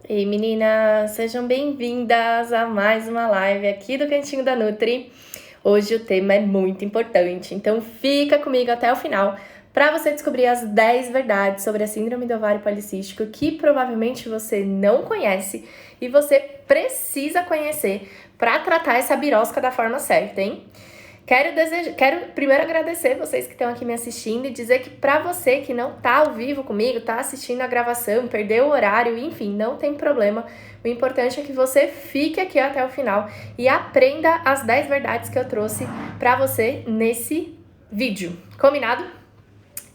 Ei meninas, sejam bem-vindas a mais uma live aqui do Cantinho da Nutri. Hoje o tema é muito importante, então fica comigo até o final para você descobrir as 10 verdades sobre a síndrome do ovário policístico que provavelmente você não conhece e você precisa conhecer para tratar essa birosca da forma certa, hein? Quero primeiro agradecer vocês que estão aqui me assistindo e dizer que para você que não tá ao vivo comigo, tá assistindo a gravação, perdeu o horário, enfim, não tem problema. O importante é que você fique aqui até o final e aprenda as 10 verdades que eu trouxe para você nesse vídeo. Combinado?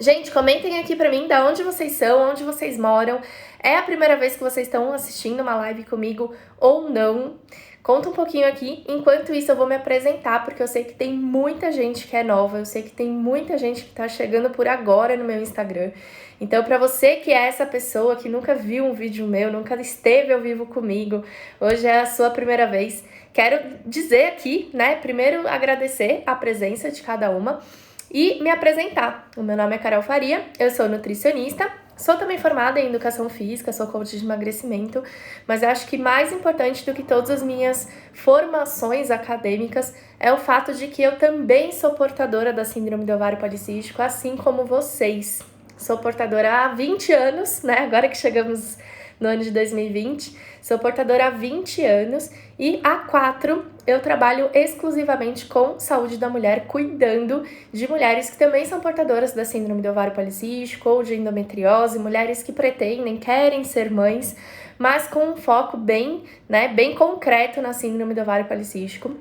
Gente, comentem aqui pra mim da onde vocês são, onde vocês moram. É a primeira vez que vocês estão assistindo uma live comigo ou não? Conta um pouquinho aqui. Enquanto isso, eu vou me apresentar, porque eu sei que tem muita gente que é nova, eu sei que tem muita gente que tá chegando por agora no meu Instagram. Então, pra você que é essa pessoa que nunca viu um vídeo meu, nunca esteve ao vivo comigo, hoje é a sua primeira vez, quero dizer aqui, né, primeiro agradecer a presença de cada uma e me apresentar. O meu nome é Carol Faria, eu sou nutricionista, sou também formada em educação física, sou coach de emagrecimento, mas eu acho que mais importante do que todas as minhas formações acadêmicas é o fato de que eu também sou portadora da síndrome do ovário policístico, assim como vocês. Sou portadora há 20 anos, né? Agora que chegamos no ano de 2020, sou portadora há 20 anos e há 4 eu trabalho exclusivamente com saúde da mulher, cuidando de mulheres que também são portadoras da síndrome do ovário policístico ou de endometriose, mulheres que pretendem, querem ser mães, mas com um foco bem concreto na síndrome do ovário policístico,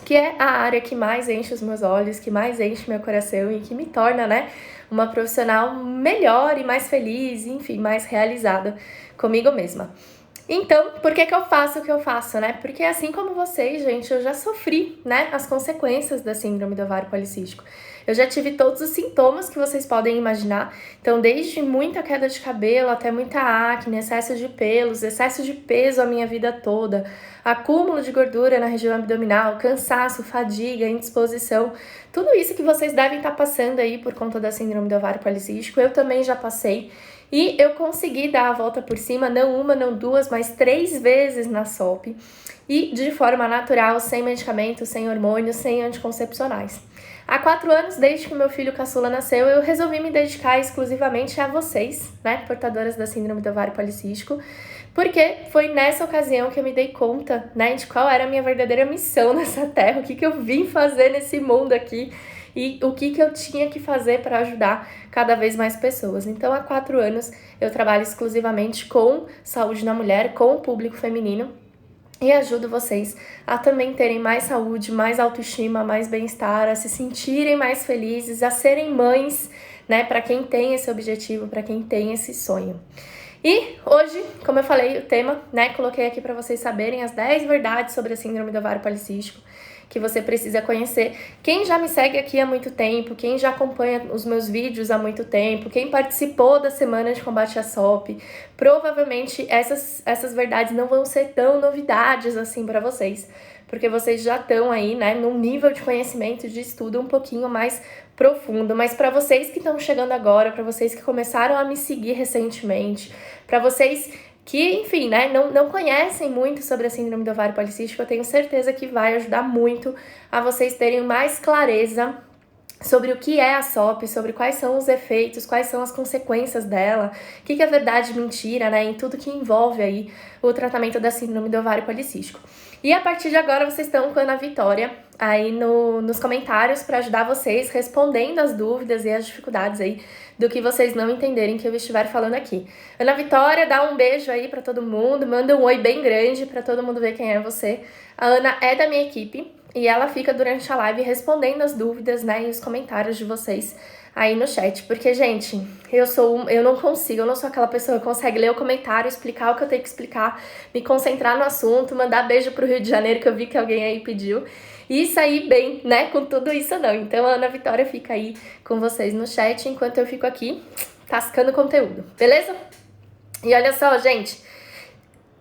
que é a área que mais enche os meus olhos, que mais enche meu coração e que me torna, uma profissional melhor e mais feliz, enfim, mais realizada comigo mesma. Então, por que eu faço o que eu faço, né? Porque assim como vocês, gente, eu já sofri, as consequências da síndrome do ovário policístico. Eu já tive todos os sintomas que vocês podem imaginar. Então, desde muita queda de cabelo até muita acne, excesso de pelos, excesso de peso a minha vida toda, acúmulo de gordura na região abdominal, cansaço, fadiga, indisposição. Tudo isso que vocês devem estar passando aí por conta da síndrome do ovário policístico, eu também já passei. E eu consegui dar a volta por cima, não uma, não duas, mas 3 vezes na SOP. E de forma natural, sem medicamentos, sem hormônios, sem anticoncepcionais. Há 4 anos, desde que meu filho caçula nasceu, eu resolvi me dedicar exclusivamente a vocês, portadoras da síndrome do ovário policístico, porque foi nessa ocasião que eu me dei conta, de qual era a minha verdadeira missão nessa terra, o que eu vim fazer nesse mundo aqui e o que eu tinha que fazer para ajudar cada vez mais pessoas. Então, há 4 anos, eu trabalho exclusivamente com saúde na mulher, com o público feminino, e ajudo vocês a também terem mais saúde, mais autoestima, mais bem-estar, a se sentirem mais felizes, a serem mães, para quem tem esse objetivo, para quem tem esse sonho. E hoje, como eu falei, o tema, coloquei aqui para vocês saberem as 10 verdades sobre a síndrome do ovário policístico que você precisa conhecer. Quem já me segue aqui há muito tempo, quem já acompanha os meus vídeos há muito tempo, quem participou da semana de combate à SOP, provavelmente essas verdades não vão ser tão novidades assim para vocês, porque vocês já estão aí, num nível de conhecimento, de estudo um pouquinho mais profundo. Mas para vocês que estão chegando agora, para vocês que começaram a me seguir recentemente, para vocês que, enfim, não conhecem muito sobre a síndrome do ovário policístico, eu tenho certeza que vai ajudar muito a vocês terem mais clareza sobre o que é a SOP, sobre quais são os efeitos, quais são as consequências dela, o que é verdade e mentira, em tudo que envolve aí o tratamento da síndrome do ovário policístico. E a partir de agora vocês estão com a Ana Vitória aí nos comentários para ajudar vocês respondendo as dúvidas e as dificuldades aí do que vocês não entenderem que eu estiver falando aqui. Ana Vitória, dá um beijo aí para todo mundo, manda um oi bem grande para todo mundo ver quem é você. A Ana é da minha equipe e ela fica durante a live respondendo as dúvidas, e os comentários de vocês aí no chat. Porque, gente, eu não sou aquela pessoa que consegue ler o comentário, explicar o que eu tenho que explicar, me concentrar no assunto, mandar beijo pro Rio de Janeiro, que eu vi que alguém aí pediu, e sair bem, com tudo isso não. Então a Ana Vitória fica aí com vocês no chat, enquanto eu fico aqui tascando conteúdo, beleza? E olha só, gente,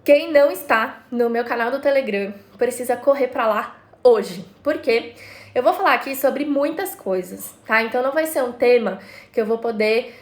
quem não está no meu canal do Telegram precisa correr pra lá hoje. Por quê? Eu vou falar aqui sobre muitas coisas, tá? Então não vai ser um tema que eu vou poder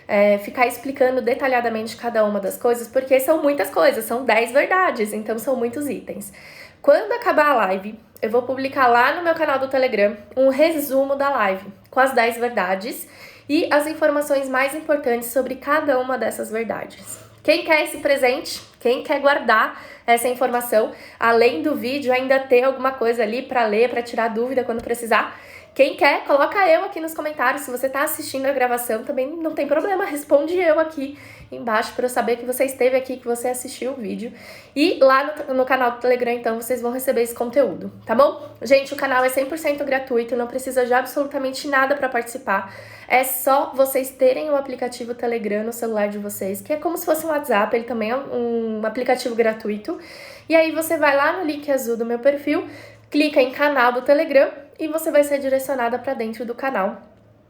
ficar explicando detalhadamente cada uma das coisas, porque são muitas coisas, são 10 verdades, então são muitos itens. Quando acabar a live, eu vou publicar lá no meu canal do Telegram um resumo da live, com as 10 verdades e as informações mais importantes sobre cada uma dessas verdades. Quem quer esse presente, quem quer guardar essa informação, além do vídeo, ainda ter alguma coisa ali para ler, para tirar dúvida quando precisar, quem quer, coloca eu aqui nos comentários. Se você está assistindo a gravação, também não tem problema, responde eu aqui embaixo para eu saber que você esteve aqui, que você assistiu o vídeo. E lá no canal do Telegram, então, vocês vão receber esse conteúdo, tá bom? Gente, o canal é 100% gratuito, não precisa de absolutamente nada para participar. É só vocês terem o aplicativo Telegram no celular de vocês, que é como se fosse um WhatsApp, ele também é um aplicativo gratuito. E aí você vai lá no link azul do meu perfil, clica em canal do Telegram e você vai ser direcionada para dentro do canal,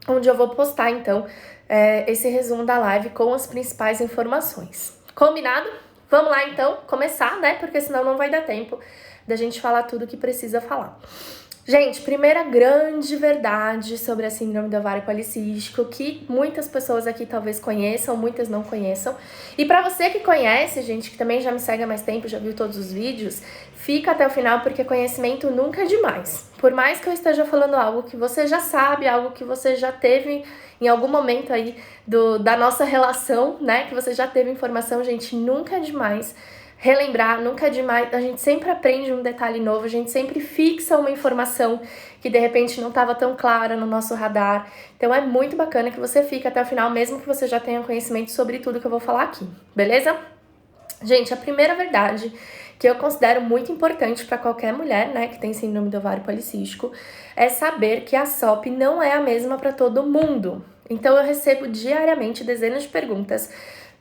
onde eu vou postar, então, esse resumo da live com as principais informações. Combinado? Vamos lá, então, começar, né? Porque senão não vai dar tempo da gente falar tudo que precisa falar. Gente, primeira grande verdade sobre a síndrome do ovário policístico, que muitas pessoas aqui talvez conheçam, muitas não conheçam. E para você que conhece, gente, que também já me segue há mais tempo, já viu todos os vídeos, fica até o final, porque conhecimento nunca é demais. Por mais que eu esteja falando algo que você já sabe, algo que você já teve em algum momento aí da nossa relação, né, que você já teve informação, gente, nunca é demais relembrar, nunca é demais, a gente sempre aprende um detalhe novo, a gente sempre fixa uma informação que de repente não estava tão clara no nosso radar. Então é muito bacana que você fique até o final, mesmo que você já tenha conhecimento sobre tudo que eu vou falar aqui, beleza? Gente, a primeira verdade que eu considero muito importante para qualquer mulher, né, que tem síndrome do ovário policístico, é saber que a SOP não é a mesma para todo mundo. Então eu recebo diariamente dezenas de perguntas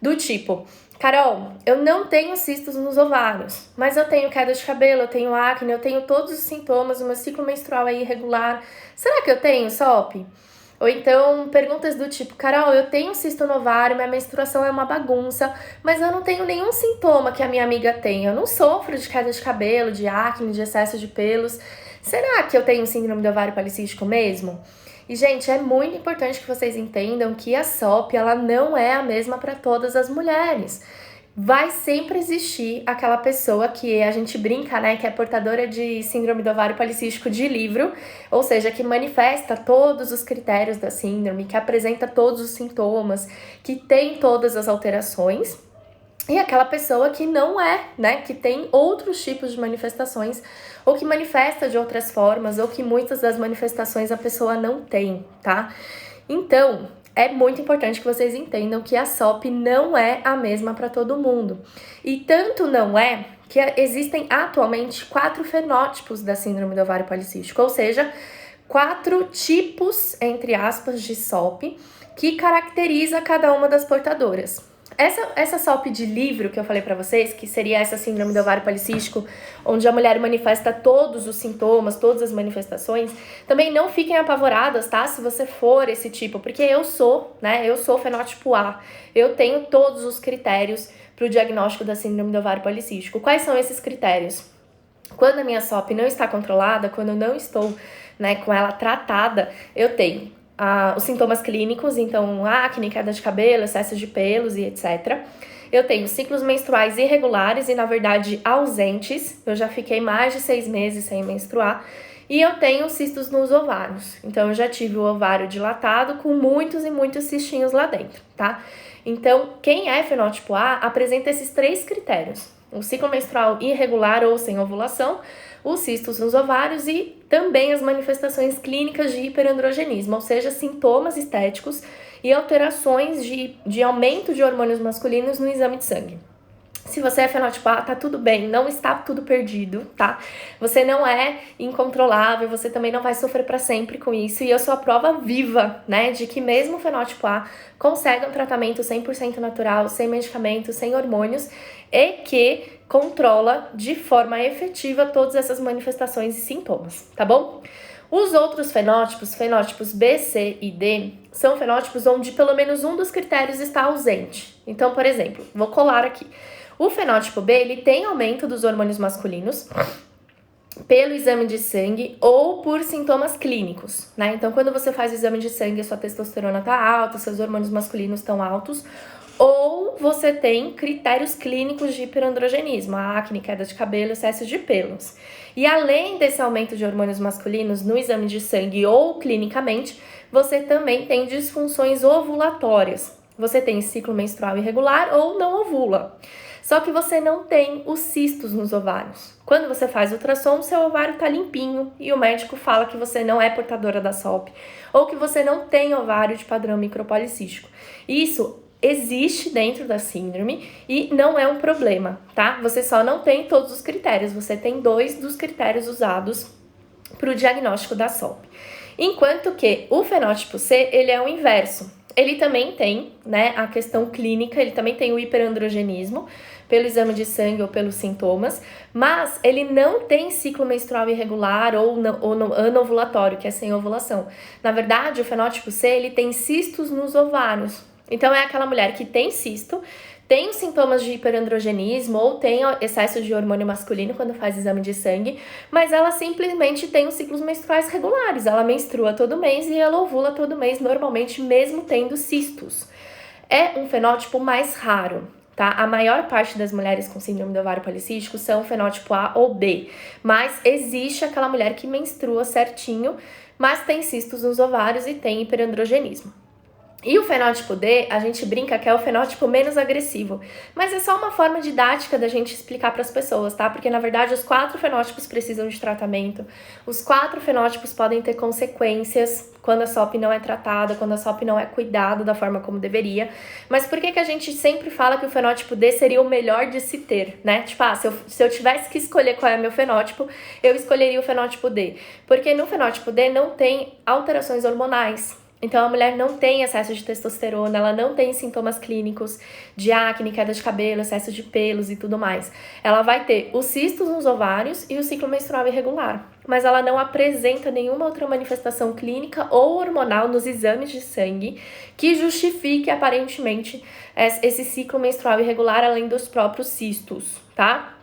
do tipo: Carol, eu não tenho cistos nos ovários, mas eu tenho queda de cabelo, eu tenho acne, eu tenho todos os sintomas, o meu ciclo menstrual é irregular. Será que eu tenho SOP? Ou então, perguntas do tipo: Carol, eu tenho cisto no ovário, minha menstruação é uma bagunça, mas eu não tenho nenhum sintoma que a minha amiga tem. Eu não sofro de queda de cabelo, de acne, de excesso de pelos. Será que eu tenho síndrome do ovário policístico mesmo? E, gente, é muito importante que vocês entendam que a SOP, ela não é a mesma para todas as mulheres. Vai sempre existir aquela pessoa que a gente brinca, né, que é portadora de síndrome do ovário policístico de livro, ou seja, que manifesta todos os critérios da síndrome, que apresenta todos os sintomas, que tem todas as alterações. E aquela pessoa que não é, né, que tem outros tipos de manifestações, ou que manifesta de outras formas, ou que muitas das manifestações a pessoa não tem, tá? Então, é muito importante que vocês entendam que a SOP não é a mesma para todo mundo. E tanto não é que existem atualmente 4 fenótipos da síndrome do ovário policístico, ou seja, 4 tipos, entre aspas, de SOP que caracteriza cada uma das portadoras. Essa SOP de livro que eu falei pra vocês, que seria essa síndrome do ovário policístico, onde a mulher manifesta todos os sintomas, todas as manifestações, também não fiquem apavoradas, tá? Se você for esse tipo, porque eu sou, né? Eu sou fenótipo A. Eu tenho todos os critérios pro diagnóstico da síndrome do ovário policístico. Quais são esses critérios? Quando a minha SOP não está controlada, quando eu não estou, né, com ela tratada, eu tenho os sintomas clínicos, então acne, queda de cabelo, excesso de pelos e etc. Eu tenho ciclos menstruais irregulares e, na verdade, ausentes. Eu já fiquei mais de 6 meses sem menstruar. E eu tenho cistos nos ovários. Então, eu já tive o ovário dilatado com muitos e muitos cistinhos lá dentro, tá? Então, quem é fenótipo A apresenta esses 3 critérios: o ciclo menstrual irregular ou sem ovulação, os cistos nos ovários e também as manifestações clínicas de hiperandrogenismo, ou seja, sintomas estéticos e alterações de aumento de hormônios masculinos no exame de sangue. Se você é fenótipo A, tá tudo bem, não está tudo perdido, tá? Você não é incontrolável, você também não vai sofrer para sempre com isso. E eu sou a prova viva, né, de que mesmo o fenótipo A consegue um tratamento 100% natural, sem medicamentos, sem hormônios, e que controla de forma efetiva todas essas manifestações e sintomas, tá bom? Os outros fenótipos B, C e D, são fenótipos onde pelo menos um dos critérios está ausente. Então, por exemplo, vou colar aqui. O fenótipo B, ele tem aumento dos hormônios masculinos, pelo exame de sangue ou por sintomas clínicos, né? Então, quando você faz o exame de sangue, a sua testosterona tá alta, seus hormônios masculinos estão altos, ou você tem critérios clínicos de hiperandrogenismo, acne, queda de cabelo, excesso de pelos. E além desse aumento de hormônios masculinos no exame de sangue ou clinicamente, você também tem disfunções ovulatórias. Você tem ciclo menstrual irregular ou não ovula. Só que você não tem os cistos nos ovários. Quando você faz ultrassom, seu ovário tá limpinho e o médico fala que você não é portadora da SOP ou que você não tem ovário de padrão micropolicístico. Isso existe dentro da síndrome e não é um problema, tá? Você só não tem todos os critérios, você tem 2 dos critérios usados para o diagnóstico da SOP. Enquanto que o fenótipo C, ele é o inverso. Ele também tem, né, a questão clínica, ele também tem o hiperandrogenismo, pelo exame de sangue ou pelos sintomas, mas ele não tem ciclo menstrual irregular ou anovulatório, que é sem ovulação. Na verdade, o fenótipo C, ele tem cistos nos ovários. Então, é aquela mulher que tem cisto, tem os sintomas de hiperandrogenismo ou tem excesso de hormônio masculino quando faz exame de sangue, mas ela simplesmente tem os ciclos menstruais regulares. Ela menstrua todo mês e ela ovula todo mês, normalmente mesmo tendo cistos. É um fenótipo mais raro, tá? A maior parte das mulheres com síndrome do ovário policístico são fenótipo A ou B, mas existe aquela mulher que menstrua certinho, mas tem cistos nos ovários e tem hiperandrogenismo. E o fenótipo D, a gente brinca que é o fenótipo menos agressivo, mas é só uma forma didática da gente explicar para as pessoas, tá? Porque na verdade os 4 fenótipos precisam de tratamento, os 4 fenótipos podem ter consequências quando a SOP não é tratada, quando a SOP não é cuidada da forma como deveria. Mas por que a gente sempre fala que o fenótipo D seria o melhor de se ter, né? Tipo, se eu tivesse que escolher qual é meu fenótipo, eu escolheria o fenótipo D. Porque no fenótipo D não tem alterações hormonais. Então, a mulher não tem excesso de testosterona, ela não tem sintomas clínicos de acne, queda de cabelo, excesso de pelos e tudo mais. Ela vai ter os cistos nos ovários e o ciclo menstrual irregular, mas ela não apresenta nenhuma outra manifestação clínica ou hormonal nos exames de sangue que justifique, aparentemente, esse ciclo menstrual irregular, além dos próprios cistos, tá?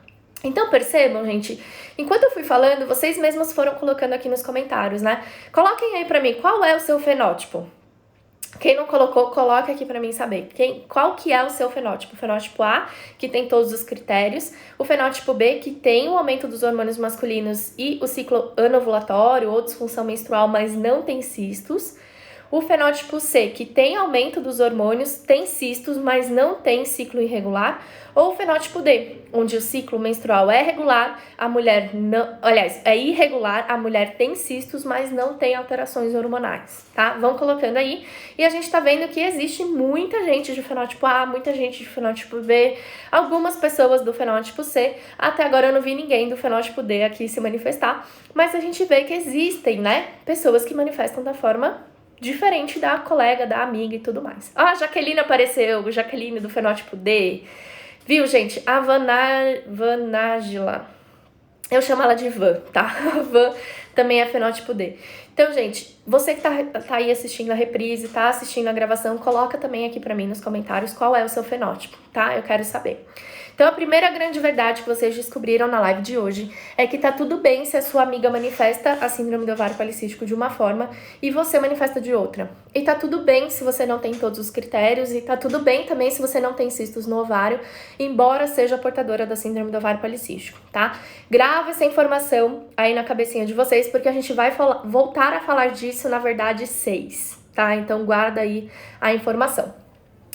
Então, percebam, gente, enquanto eu fui falando, vocês mesmos foram colocando aqui nos comentários, né? Coloquem aí pra mim, qual é o seu fenótipo? Quem não colocou, coloca aqui pra mim saber. Qual que é o seu fenótipo? O fenótipo A, que tem todos os critérios. O fenótipo B, que tem o aumento dos hormônios masculinos e o ciclo anovulatório ou disfunção menstrual, mas não tem cistos. O fenótipo C, que tem aumento dos hormônios, tem cistos, mas não tem ciclo irregular. Ou o fenótipo D, onde o ciclo menstrual é regular, a mulher não... Aliás, é irregular, a mulher tem cistos, mas não tem alterações hormonais, tá? Vão colocando aí. E a gente tá vendo que existe muita gente de fenótipo A, muita gente de fenótipo B, algumas pessoas do fenótipo C. Até agora eu não vi ninguém do fenótipo D aqui se manifestar, mas a gente vê que existem, né, pessoas que manifestam da forma diferente da colega, da amiga e tudo mais. Ah, a Jaqueline apareceu, Jaqueline do fenótipo D. Viu, gente? A Vanágila. Eu chamo ela de Van, tá? A Van também é fenótipo D. Então, gente, você que tá aí assistindo a reprise, tá assistindo a gravação, coloca também aqui pra mim nos comentários qual é o seu fenótipo, tá? Eu quero saber. Então, a primeira grande verdade que vocês descobriram na live de hoje é que tá tudo bem se a sua amiga manifesta a síndrome do ovário policístico de uma forma e você manifesta de outra. E tá tudo bem se você não tem todos os critérios e tá tudo bem também se você não tem cistos no ovário, embora seja portadora da síndrome do ovário policístico, tá? Grava essa informação aí na cabecinha de vocês, porque a gente vai voltar a falar disso, na verdade, 6, tá? Então, guarda aí a informação.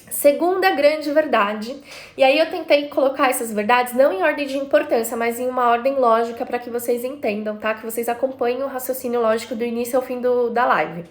Segunda grande verdade, e aí eu tentei colocar essas verdades não em ordem de importância, mas em uma ordem lógica para que vocês entendam, tá? Que vocês acompanhem o raciocínio lógico do início ao fim da live.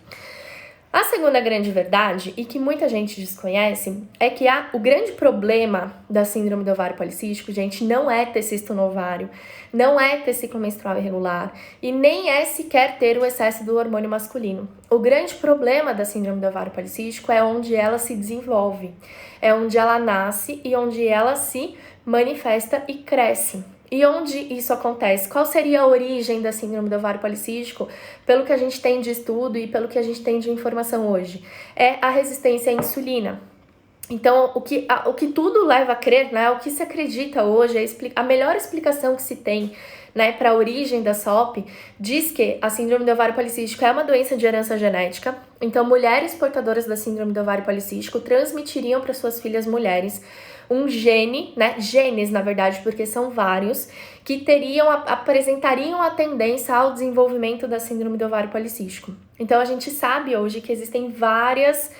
A segunda grande verdade, e que muita gente desconhece, é que o grande problema da síndrome do ovário policístico, gente, não é ter cisto no ovário, não é ter ciclo menstrual irregular e nem é sequer ter o excesso do hormônio masculino. O grande problema da síndrome do ovário policístico é onde ela se desenvolve, é onde ela nasce e onde ela se manifesta e cresce. E onde isso acontece? Qual seria a origem da síndrome do ovário policístico? Pelo que a gente tem de estudo e pelo que a gente tem de informação hoje, é a resistência à insulina. Então, o que tudo leva a crer, né, o que se acredita hoje, a melhor explicação que se tem, né, para a origem da SOP, diz que a síndrome do ovário policístico é uma doença de herança genética. Então, mulheres portadoras da síndrome do ovário policístico transmitiriam para suas filhas mulheres um gene, né, genes, na verdade, porque são vários, que apresentariam a tendência ao desenvolvimento da síndrome do ovário policístico. Então, a gente sabe hoje que existem várias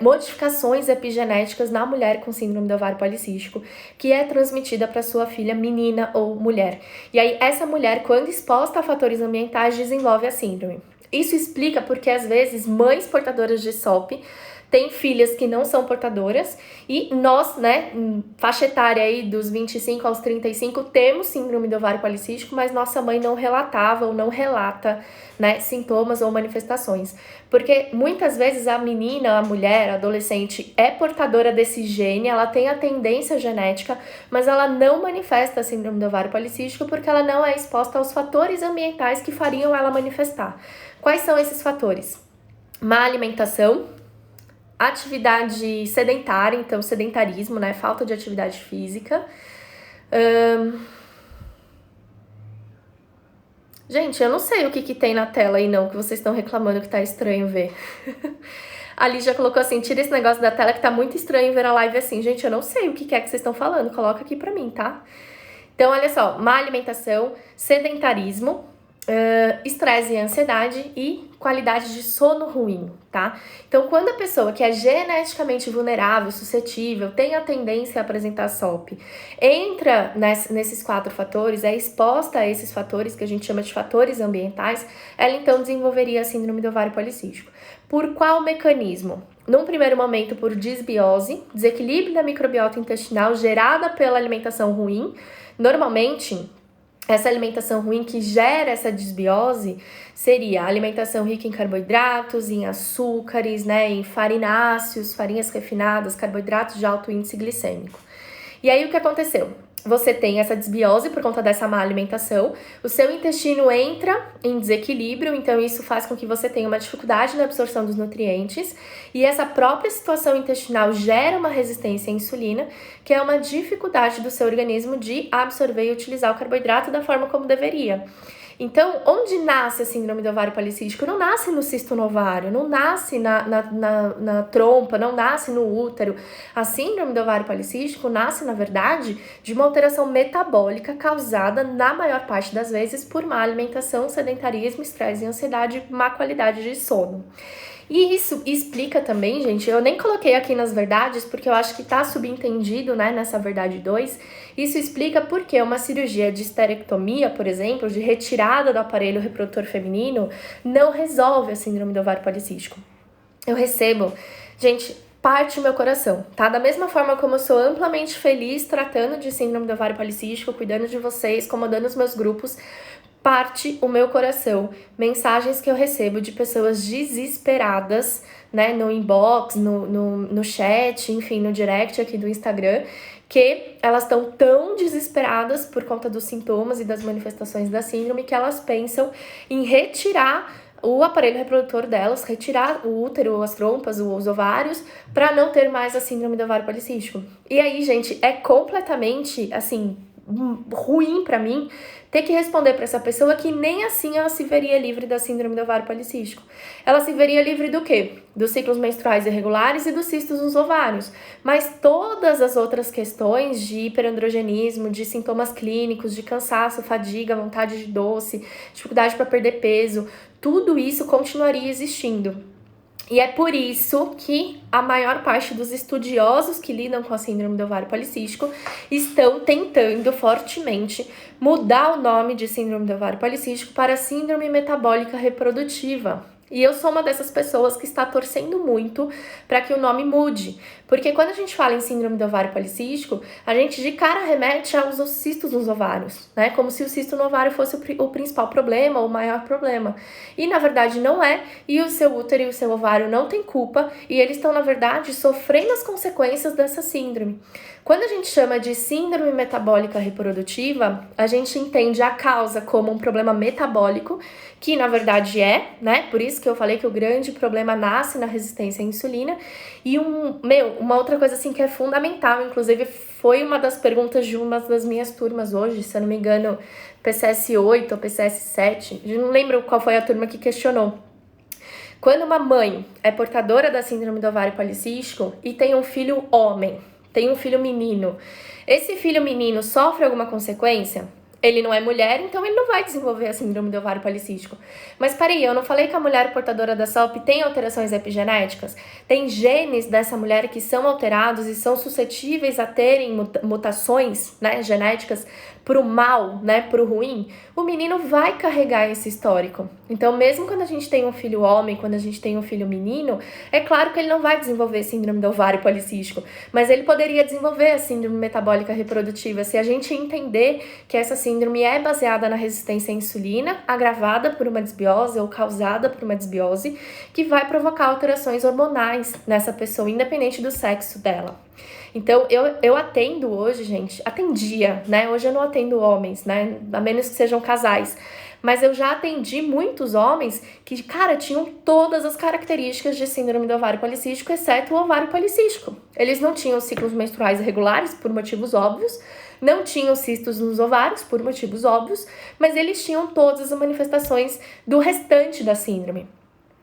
modificações epigenéticas na mulher com síndrome do ovário policístico, que é transmitida para sua filha menina ou mulher. E aí, essa mulher, quando exposta a fatores ambientais, desenvolve a síndrome. Isso explica porque, às vezes, mães portadoras de SOP têm filhas que não são portadoras e nós, né, faixa etária aí dos 25 aos 35, temos síndrome do ovário policístico, mas nossa mãe não relatava ou não relata, né, sintomas ou manifestações. Porque muitas vezes a menina, a mulher, a adolescente é portadora desse gene, ela tem a tendência genética, mas ela não manifesta a síndrome do ovário policístico porque ela não é exposta aos fatores ambientais que fariam ela manifestar. Quais são esses fatores? Má alimentação, atividade sedentária, então sedentarismo, né? Falta de atividade física. Gente, eu não sei o que tem na tela aí não, que vocês estão reclamando que tá estranho ver. A Lígia colocou assim, tira esse negócio da tela que tá muito estranho ver a live assim. Gente, eu não sei o que é que vocês estão falando, coloca aqui pra mim, tá? Então, olha só, má alimentação, sedentarismo, estresse e ansiedade e qualidade de sono ruim, tá? Então, quando a pessoa que é geneticamente vulnerável, suscetível, tem a tendência a apresentar SOP, entra nesses 4 fatores, é exposta a esses fatores que a gente chama de fatores ambientais, ela então desenvolveria a síndrome do ovário policístico. Por qual mecanismo? Num primeiro momento, por disbiose, desequilíbrio da microbiota intestinal gerada pela alimentação ruim. Normalmente, essa alimentação ruim que gera essa disbiose seria a alimentação rica em carboidratos, em açúcares, né, em farináceos, farinhas refinadas, carboidratos de alto índice glicêmico. E aí o que aconteceu? Você tem essa desbiose por conta dessa má alimentação, o seu intestino entra em desequilíbrio, então isso faz com que você tenha uma dificuldade na absorção dos nutrientes, e essa própria situação intestinal gera uma resistência à insulina, que é uma dificuldade do seu organismo de absorver e utilizar o carboidrato da forma como deveria. Então, onde nasce a síndrome do ovário policístico? Não nasce no cisto no ovário, não nasce na trompa, não nasce no útero. A síndrome do ovário policístico nasce, na verdade, de uma alteração metabólica causada, na maior parte das vezes, por má alimentação, sedentarismo, estresse e ansiedade, má qualidade de sono. E isso explica também, gente, eu nem coloquei aqui nas verdades, porque eu acho que tá subentendido, né, nessa verdade 2, isso explica porque uma cirurgia de esterectomia, por exemplo, de retirada do aparelho reprodutor feminino, não resolve a síndrome do ovário policístico. Eu recebo, gente, parte o meu coração, tá? Da mesma forma como eu sou amplamente feliz tratando de síndrome do ovário policístico, cuidando de vocês, comandando os meus grupos, parte o meu coração, mensagens que eu recebo de pessoas desesperadas, né, no inbox, no chat, enfim, no direct aqui do Instagram, que elas estão tão desesperadas por conta dos sintomas e das manifestações da síndrome que elas pensam em retirar o aparelho reprodutor delas, retirar o útero, as trompas, os ovários, para não ter mais a síndrome do ovário policístico. E aí, gente, é completamente, assim, ruim pra mim ter que responder para essa pessoa que nem assim ela se veria livre da síndrome do ovário policístico. Ela se veria livre do quê? Dos ciclos menstruais irregulares e dos cistos nos ovários. Mas todas as outras questões de hiperandrogenismo, de sintomas clínicos, de cansaço, fadiga, vontade de doce, dificuldade para perder peso, tudo isso continuaria existindo. E é por isso que a maior parte dos estudiosos que lidam com a síndrome do ovário policístico estão tentando fortemente mudar o nome de síndrome do ovário policístico para síndrome metabólica reprodutiva. E eu sou uma dessas pessoas que está torcendo muito para que o nome mude. Porque quando a gente fala em síndrome do ovário policístico, a gente de cara remete aos cistos nos ovários, né? Como se o cisto no ovário fosse o principal problema, o maior problema. E na verdade não é, e o seu útero e o seu ovário não têm culpa, e eles estão na verdade sofrendo as consequências dessa síndrome. Quando a gente chama de síndrome metabólica reprodutiva, a gente entende a causa como um problema metabólico, que na verdade é, né? Por isso isso que eu falei que o grande problema nasce na resistência à insulina. E uma outra coisa assim que é fundamental, inclusive foi uma das perguntas de uma das minhas turmas hoje, se eu não me engano, PCS 8 ou PCS 7, eu não lembro qual foi a turma que questionou. Quando uma mãe é portadora da síndrome do ovário policístico e tem um filho homem, tem um filho menino, esse filho menino sofre alguma consequência? Ele não é mulher, então ele não vai desenvolver a síndrome do ovário policístico. Mas peraí, eu não falei que a mulher portadora da SOP tem alterações epigenéticas? Tem genes dessa mulher que são alterados e são suscetíveis a terem mutações, né, genéticas pro mal, né, pro ruim? O menino vai carregar esse histórico. Então, mesmo quando a gente tem um filho homem, quando a gente tem um filho menino, é claro que ele não vai desenvolver síndrome do ovário policístico, mas ele poderia desenvolver a síndrome metabólica reprodutiva se a gente entender que essa síndrome é baseada na resistência à insulina, agravada por uma desbiose ou causada por uma desbiose, que vai provocar alterações hormonais nessa pessoa, independente do sexo dela. Então, eu atendo hoje, gente, atendia, né? Hoje eu não atendo homens, né? A menos que sejam casais. Mas eu já atendi muitos homens que, cara, tinham todas as características de síndrome do ovário policístico, exceto o ovário policístico. Eles não tinham ciclos menstruais irregulares, por motivos óbvios, não tinham cistos nos ovários, por motivos óbvios, mas eles tinham todas as manifestações do restante da síndrome.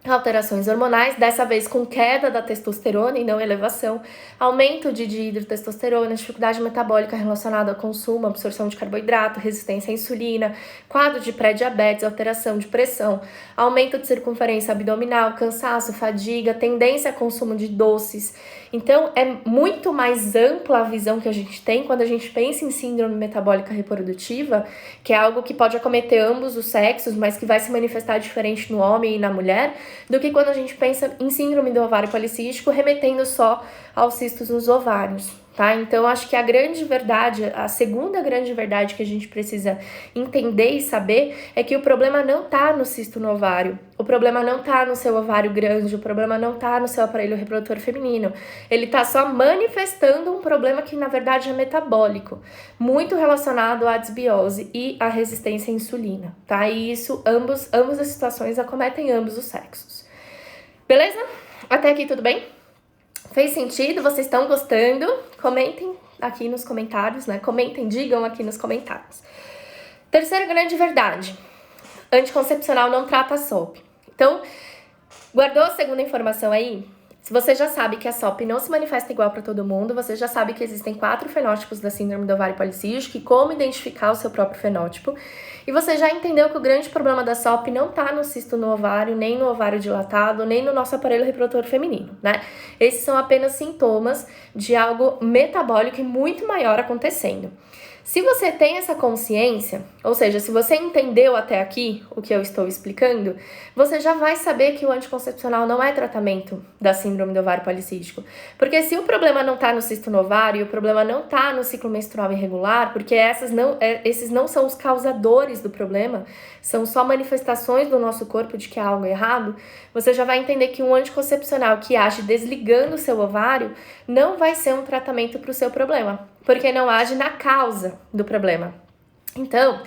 Alterações hormonais, dessa vez com queda da testosterona e não elevação, aumento de dihidrotestosterona, dificuldade metabólica relacionada ao consumo, absorção de carboidrato, resistência à insulina, quadro de pré-diabetes, alteração de pressão, aumento de circunferência abdominal, cansaço, fadiga, tendência a consumo de doces. Então, é muito mais ampla a visão que a gente tem quando a gente pensa em síndrome metabólica reprodutiva, que é algo que pode acometer ambos os sexos, mas que vai se manifestar diferente no homem e na mulher, do que quando a gente pensa em síndrome do ovário policístico, remetendo só aos cistos nos ovários, tá? Então, acho que a grande verdade, a segunda grande verdade que a gente precisa entender e saber é que o problema não tá no cisto no ovário, o problema não tá no seu ovário grande, o problema não tá no seu aparelho reprodutor feminino, ele tá só manifestando um problema que, na verdade, é metabólico, muito relacionado à desbiose e à resistência à insulina, tá? E isso, ambas as situações acometem ambos os sexos. Beleza? Até aqui tudo bem? Fez sentido? Vocês estão gostando? Comentem aqui nos comentários, né? Comentem, digam aqui nos comentários. Terceira grande verdade. Anticoncepcional não trata a SOP. Então, guardou a segunda informação aí? Se você já sabe que a SOP não se manifesta igual para todo mundo, você já sabe que existem 4 fenótipos da síndrome do ovário policístico e como identificar o seu próprio fenótipo. E você já entendeu que o grande problema da SOP não está no cisto no ovário, nem no ovário dilatado, nem no nosso aparelho reprodutor feminino, né? Esses são apenas sintomas de algo metabólico e muito maior acontecendo. Se você tem essa consciência, ou seja, se você entendeu até aqui o que eu estou explicando, você já vai saber que o anticoncepcional não é tratamento da síndrome do ovário policístico. Porque se o problema não está no cisto no ovário, o problema não está no ciclo menstrual irregular, porque esses não são os causadores do problema, são só manifestações do nosso corpo de que há algo errado, você já vai entender que um anticoncepcional que age desligando o seu ovário não vai ser um tratamento para o seu problema, porque não age na causa do problema. Então,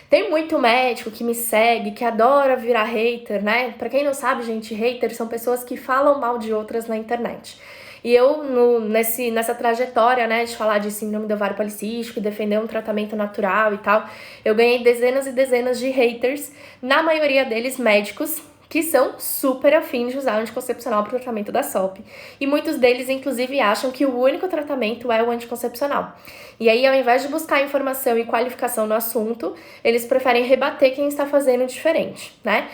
tem muito médico que me segue, que adora virar hater, né? Pra quem não sabe, gente, haters são pessoas que falam mal de outras na internet. E eu, nessa trajetória, né, de falar de síndrome do ovário policístico e defender um tratamento natural e tal, eu ganhei dezenas e dezenas de haters, na maioria deles médicos, que são super afins de usar anticoncepcional para o tratamento da SOP. E muitos deles, inclusive, acham que o único tratamento é o anticoncepcional. E aí, ao invés de buscar informação e qualificação no assunto, eles preferem rebater quem está fazendo diferente, né?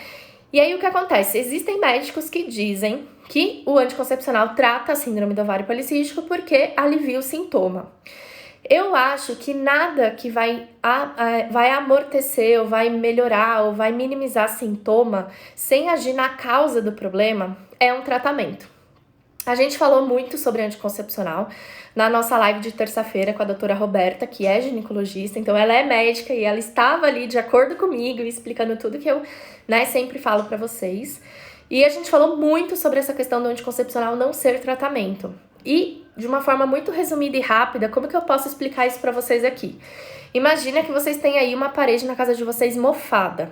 E aí, o que acontece? Existem médicos que dizem que o anticoncepcional trata a síndrome do ovário policístico porque alivia o sintoma. Eu acho que nada que vai amortecer, ou vai melhorar, ou vai minimizar sintoma sem agir na causa do problema é um tratamento. A gente falou muito sobre anticoncepcional na nossa live de terça-feira com a doutora Roberta, que é ginecologista, então ela é médica e ela estava ali de acordo comigo, explicando tudo que eu, né, sempre falo para vocês. E a gente falou muito sobre essa questão do anticoncepcional não ser tratamento. E, de uma forma muito resumida e rápida, como que eu posso explicar isso para vocês aqui? Imagina que vocês têm aí uma parede na casa de vocês mofada.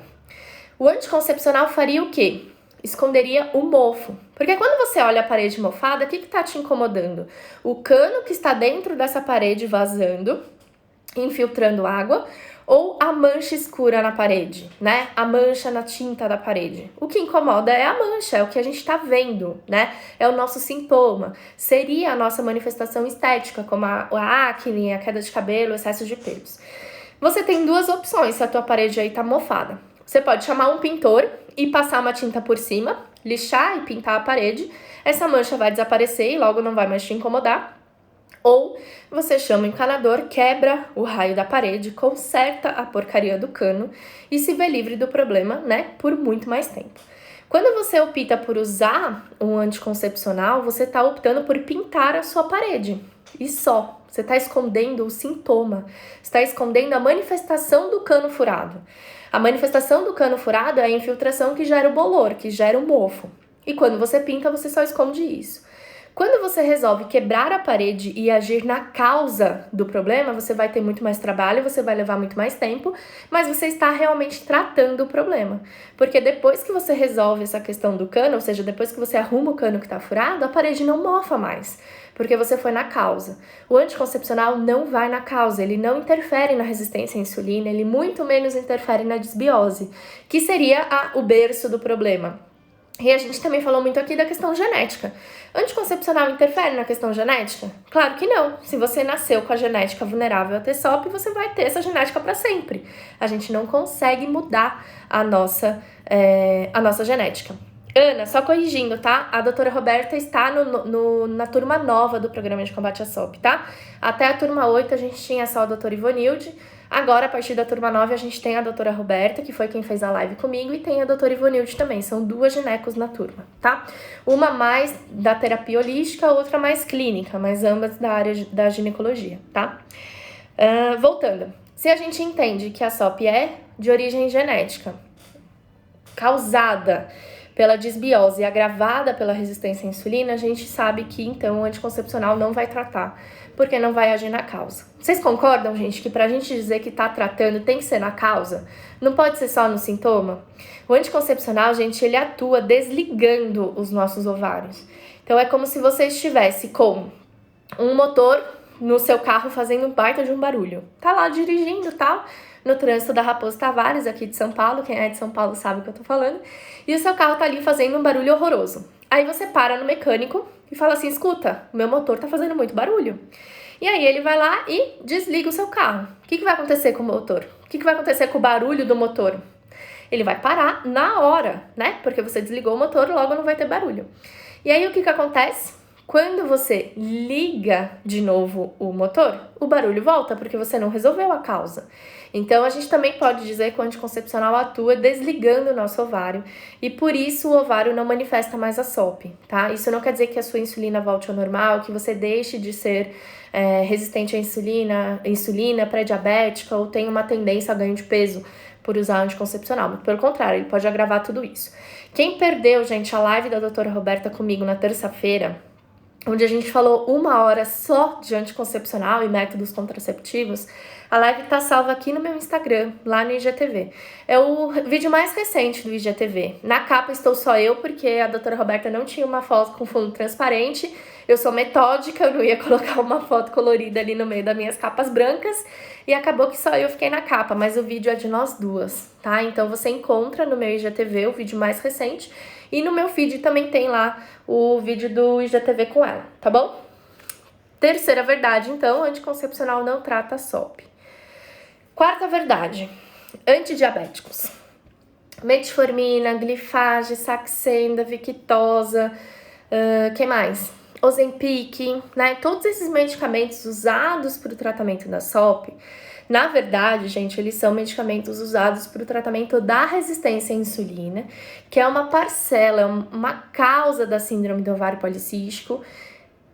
O anticoncepcional faria o quê? esconderia o mofo. Porque quando você olha a parede mofada, o que está te incomodando? O cano que está dentro dessa parede vazando, infiltrando água, ou a mancha escura na parede, né? A mancha na tinta da parede. O que incomoda é a mancha, é o que a gente tá vendo, né? É o nosso sintoma. Seria a nossa manifestação estética, como a acne, a queda de cabelo, excesso de pelos. Você tem duas opções se a tua parede aí tá mofada. Você pode chamar um pintor e passar uma tinta por cima, lixar e pintar a parede. Essa mancha vai desaparecer e logo não vai mais te incomodar. Ou você chama o encanador, quebra o raio da parede, conserta a porcaria do cano e se vê livre do problema, né, por muito mais tempo. Quando você opta por usar um anticoncepcional, você está optando por pintar a sua parede. E só. Você está escondendo o sintoma. Está escondendo a manifestação do cano furado. A manifestação do cano furado é a infiltração que gera o bolor, que gera o mofo. E quando você pinta, você só esconde isso. Quando você resolve quebrar a parede e agir na causa do problema, você vai ter muito mais trabalho, você vai levar muito mais tempo, mas você está realmente tratando o problema. Porque depois que você resolve essa questão do cano, ou seja, depois que você arruma o cano que está furado, a parede não mofa mais, porque você foi na causa. O anticoncepcional não vai na causa, ele não interfere na resistência à insulina, ele muito menos interfere na desbiose, que seria o berço do problema. E a gente também falou muito aqui da questão genética. Anticoncepcional interfere na questão genética? Claro que não. Se você nasceu com a genética vulnerável a TSOP, você vai ter essa genética para sempre. A gente não consegue mudar a nossa genética. Ana, só corrigindo, tá? A doutora Roberta está na turma nova do programa de combate à SOP, tá? Até a turma 8 a gente tinha só a doutora Ivonilde. Agora, a partir da turma 9, a gente tem a doutora Roberta, que foi quem fez a live comigo, e tem a doutora Ivonilde também. São duas ginecos na turma, tá? Uma mais da terapia holística, outra mais clínica, mas ambas da área da ginecologia, tá? Voltando. Se a gente entende que a SOP é de origem genética, causada pela desbiose e agravada pela resistência à insulina, a gente sabe que, então, o anticoncepcional não vai tratar, porque não vai agir na causa. Vocês concordam, gente, que pra gente dizer que tá tratando tem que ser na causa? Não pode ser só no sintoma? O anticoncepcional, gente, ele atua desligando os nossos ovários. Então, é como se você estivesse com um motor no seu carro fazendo um baita de um barulho. Tá lá dirigindo, tal, no trânsito da Raposo Tavares, aqui de São Paulo. Quem é de São Paulo sabe o que eu tô falando. E o seu carro tá ali fazendo um barulho horroroso. Aí você para no mecânico e fala assim, escuta, o meu motor tá fazendo muito barulho. E aí ele vai lá e desliga o seu carro. O que vai acontecer com o motor? O que vai acontecer com o barulho do motor? Ele vai parar na hora, né? Porque você desligou o motor, logo não vai ter barulho. E aí o que acontece? Quando você liga de novo o motor, o barulho volta, porque você não resolveu a causa. Então, a gente também pode dizer que o anticoncepcional atua desligando o nosso ovário e por isso o ovário não manifesta mais a SOP, tá? Isso não quer dizer que a sua insulina volte ao normal, que você deixe de ser resistente à insulina pré-diabética ou tenha uma tendência a ganho de peso por usar anticoncepcional. Muito pelo contrário, ele pode agravar tudo isso. Quem perdeu, gente, a live da doutora Roberta comigo na terça-feira, onde a gente falou 1 hora só de anticoncepcional e métodos contraceptivos, a live tá salva aqui no meu Instagram, lá no IGTV. É o vídeo mais recente do IGTV. Na capa estou só eu, porque a doutora Roberta não tinha uma foto com fundo transparente. Eu sou metódica, eu não ia colocar uma foto colorida ali no meio das minhas capas brancas. E acabou que só eu fiquei na capa, mas o vídeo é de nós duas, tá? Então você encontra no meu IGTV o vídeo mais recente. E no meu feed também tem lá o vídeo do IGTV com ela, tá bom? Terceira verdade, então, anticoncepcional não trata a SOP. Quarta verdade, antidiabéticos. Metformina, glifage, saxenda, victosa, que mais? Ozempic, né? Todos esses medicamentos usados para o tratamento da SOP, na verdade, gente, eles são medicamentos usados para o tratamento da resistência à insulina, que é uma parcela, uma causa da síndrome do ovário policístico,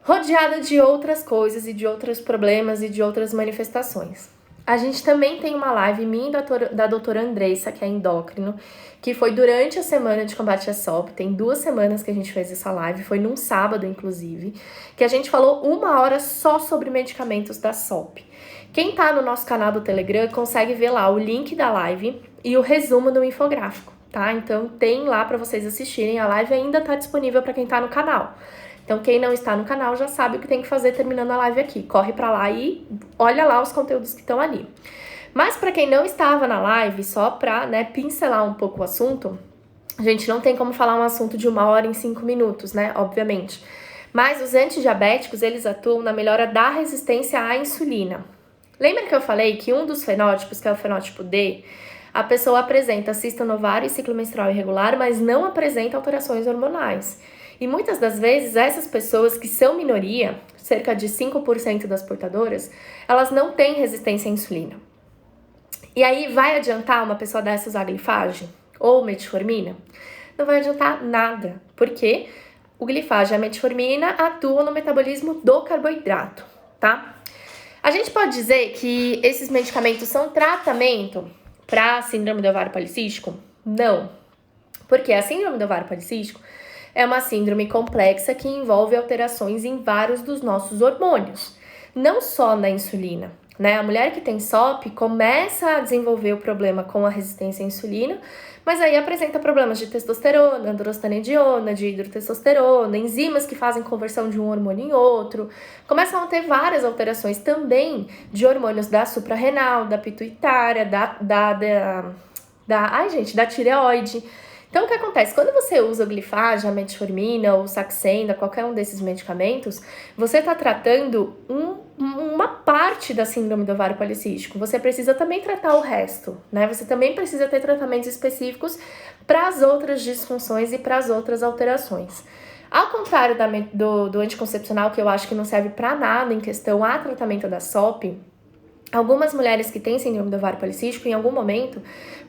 rodeada de outras coisas e de outros problemas e de outras manifestações. A gente também tem uma live minha e da doutora Andressa, que é endócrino, que foi durante a semana de combate à SOP, tem 2 semanas que a gente fez essa live, foi num sábado, inclusive, que a gente falou 1 hora só sobre medicamentos da SOP. Quem tá no nosso canal do Telegram consegue ver lá o link da live e o resumo do infográfico, tá? Então tem lá para vocês assistirem, a live ainda tá disponível para quem tá no canal. Então quem não está no canal já sabe o que tem que fazer terminando a live aqui. Corre para lá e olha lá os conteúdos que estão ali. Mas para quem não estava na live, só para, né, pincelar um pouco o assunto, a gente não tem como falar um assunto de 1 hora em 5 minutos, né, obviamente. Mas os antidiabéticos, eles atuam na melhora da resistência à insulina. Lembra que eu falei que um dos fenótipos, que é o fenótipo D, a pessoa apresenta cisto no ovário e ciclo menstrual irregular, mas não apresenta alterações hormonais. E muitas das vezes, essas pessoas que são minoria, cerca de 5% das portadoras, elas não têm resistência à insulina. E aí, vai adiantar uma pessoa dessa usar glifage ou metformina? Não vai adiantar nada, porque o glifage e a metformina atuam no metabolismo do carboidrato, tá? A gente pode dizer que esses medicamentos são tratamento para síndrome do ovário policístico? Não, porque a síndrome do ovário policístico é uma síndrome complexa que envolve alterações em vários dos nossos hormônios, não só na insulina. Né? A mulher que tem SOP começa a desenvolver o problema com a resistência à insulina, mas aí apresenta problemas de testosterona, androstenediona, de hidrotestosterona, enzimas que fazem conversão de um hormônio em outro. Começam a ter várias alterações também de hormônios da suprarrenal, da pituitária, da tireoide. Então, o que acontece? Quando você usa o glifage, a metformina ou o Saxenda, qualquer um desses medicamentos, você está tratando uma parte da síndrome do ovário policístico. Você precisa também tratar o resto, né? Você também precisa ter tratamentos específicos para as outras disfunções e para as outras alterações. Ao contrário do anticoncepcional, que eu acho que não serve para nada em questão a tratamento da SOP, algumas mulheres que têm síndrome do ovário policístico, em algum momento,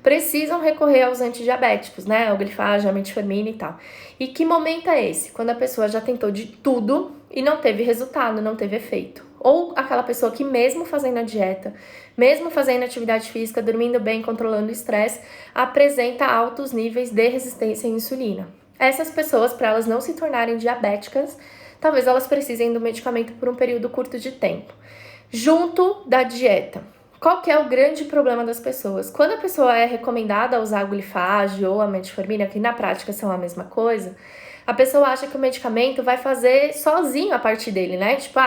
precisam recorrer aos antidiabéticos, né? Ao glifage, a metformina e tal. E que momento é esse? Quando a pessoa já tentou de tudo e não teve resultado, não teve efeito. Ou aquela pessoa que mesmo fazendo a dieta, mesmo fazendo atividade física, dormindo bem, controlando o estresse, apresenta altos níveis de resistência à insulina. Essas pessoas, para elas não se tornarem diabéticas, talvez elas precisem do medicamento por um período curto de tempo. Junto da dieta. Qual que é o grande problema das pessoas? Quando a pessoa é recomendada a usar o glifage ou a metformina, que na prática são a mesma coisa, a pessoa acha que o medicamento vai fazer sozinho a parte dele, né? Tipo,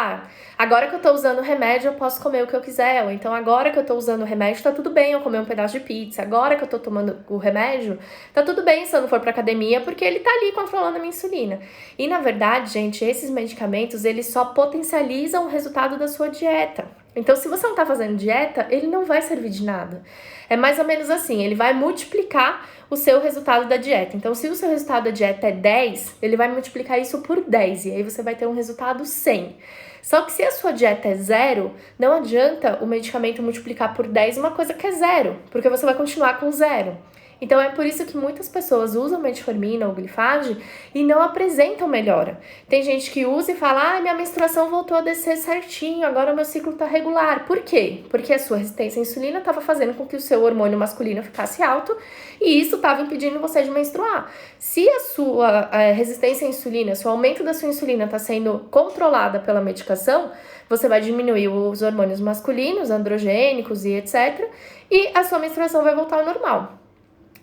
agora que eu tô usando o remédio, eu posso comer o que eu quiser. Ou então, agora que eu tô usando o remédio, tá tudo bem eu comer um pedaço de pizza. Agora que eu tô tomando o remédio, tá tudo bem se eu não for pra academia, porque ele tá ali controlando a minha insulina. E, na verdade, gente, esses medicamentos, eles só potencializam o resultado da sua dieta. Então, se você não tá fazendo dieta, ele não vai servir de nada. É mais ou menos assim, ele vai multiplicar o seu resultado da dieta. Então, se o seu resultado da dieta é 10, ele vai multiplicar isso por 10, e aí você vai ter um resultado 100. Só que se a sua dieta é 0, não adianta o medicamento multiplicar por 10 uma coisa que é 0, porque você vai continuar com 0. Então, é por isso que muitas pessoas usam metformina ou glifage e não apresentam melhora. Tem gente que usa e fala, minha menstruação voltou a descer certinho, agora o meu ciclo tá regular. Por quê? Porque a sua resistência à insulina estava fazendo com que o seu hormônio masculino ficasse alto e isso estava impedindo você de menstruar. Se a sua resistência à insulina, se o aumento da sua insulina está sendo controlada pela medicação, você vai diminuir os hormônios masculinos, androgênicos e etc. E a sua menstruação vai voltar ao normal.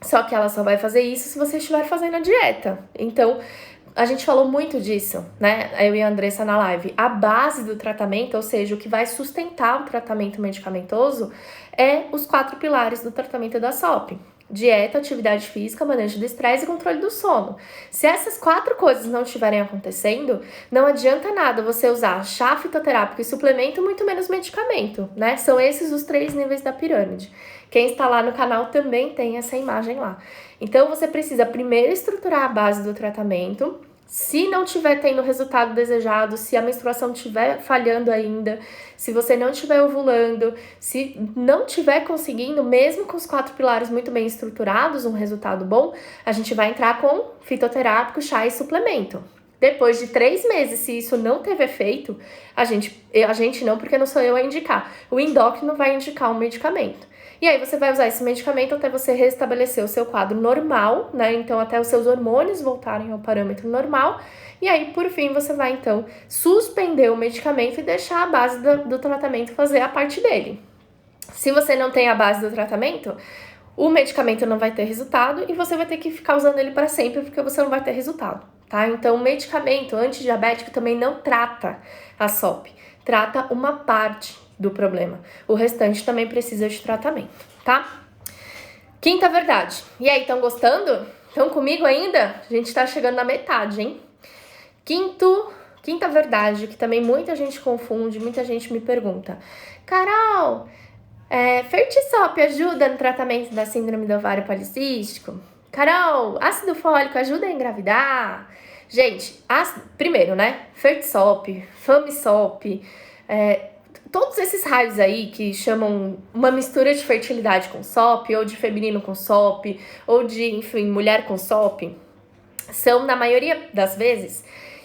Só que ela só vai fazer isso se você estiver fazendo a dieta. Então, a gente falou muito disso, né? Eu e a Andressa na live. A base do tratamento, ou seja, o que vai sustentar o tratamento medicamentoso, é os 4 pilares do tratamento da SOP. Dieta, atividade física, manejo do estresse e controle do sono. Se essas 4 coisas não estiverem acontecendo, não adianta nada você usar chá fitoterápico e suplemento, muito menos medicamento, né? São esses os 3 níveis da pirâmide. Quem está lá no canal também tem essa imagem lá. Então, você precisa primeiro estruturar a base do tratamento. Se não estiver tendo o resultado desejado, se a menstruação estiver falhando ainda, se você não estiver ovulando, se não estiver conseguindo, mesmo com os 4 pilares muito bem estruturados, um resultado bom, a gente vai entrar com fitoterápico, chá e suplemento. Depois de 3 meses, se isso não teve efeito, a gente não, porque não sou eu a indicar, o endócrino vai indicar um medicamento. E aí você vai usar esse medicamento até você restabelecer o seu quadro normal, né? Então até os seus hormônios voltarem ao parâmetro normal. E aí, por fim, você vai então suspender o medicamento e deixar a base do tratamento fazer a parte dele. Se você não tem a base do tratamento, o medicamento não vai ter resultado e você vai ter que ficar usando ele para sempre porque você não vai ter resultado, tá? Então, o medicamento antidiabético também não trata a SOP, trata uma parte do problema. O restante também precisa de tratamento, tá? Quinta verdade. E aí, estão gostando? Estão comigo ainda? A gente tá chegando na metade, hein? Quinta verdade, que também muita gente confunde, muita gente me pergunta. Carol, Fertisop ajuda no tratamento da síndrome do ovário policístico? Carol, ácido fólico ajuda a engravidar? Gente, primeiro, né? Fertisop, Famisop, todos esses raios aí que chamam uma mistura de fertilidade com SOP, ou de feminino com SOP, ou de, enfim, mulher com SOP, são, na maioria das vezes,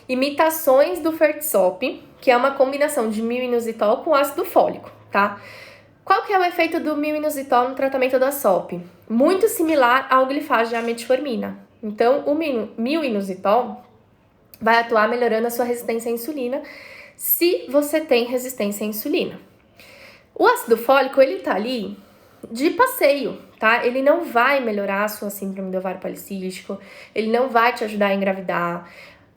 imitações do Fertisop, que é uma combinação de mil-inositol com ácido fólico, tá? Qual que é o efeito do mil-inositol no tratamento da SOP? Muito similar ao glifage e à metformina. Então, o mil-inositol vai atuar melhorando a sua resistência à insulina, se você tem resistência à insulina. O ácido fólico, ele tá ali de passeio, tá? Ele não vai melhorar a sua síndrome do ovário policístico, ele não vai te ajudar a engravidar.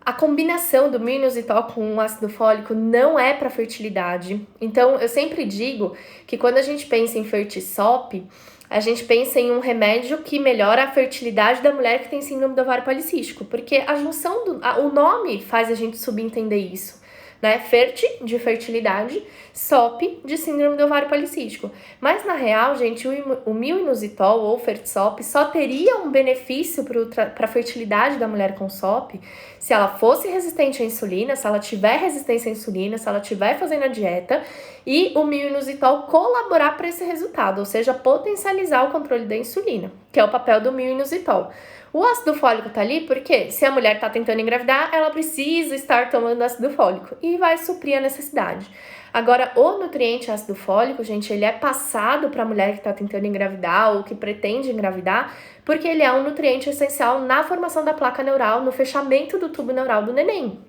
A combinação do mil-inositol com o ácido fólico não é para fertilidade. Então, eu sempre digo que quando a gente pensa em Fertisop, a gente pensa em um remédio que melhora a fertilidade da mulher que tem síndrome do ovário policístico, porque a junção o nome faz a gente subentender isso, né? Ferti, de fertilidade, SOP, de síndrome do ovário policístico. Mas, na real, gente, o mil-inositol ou Fertisop só teria um benefício para a fertilidade da mulher com SOP se ela fosse resistente à insulina, se ela tiver resistência à insulina, se ela estiver fazendo a dieta e o mil-inositol colaborar para esse resultado, ou seja, potencializar o controle da insulina, que é o papel do mil-inositol. O ácido fólico tá ali porque se a mulher tá tentando engravidar, ela precisa estar tomando ácido fólico e vai suprir a necessidade. Agora, o nutriente ácido fólico, gente, ele é passado para a mulher que tá tentando engravidar ou que pretende engravidar, porque ele é um nutriente essencial na formação da placa neural, no fechamento do tubo neural do neném.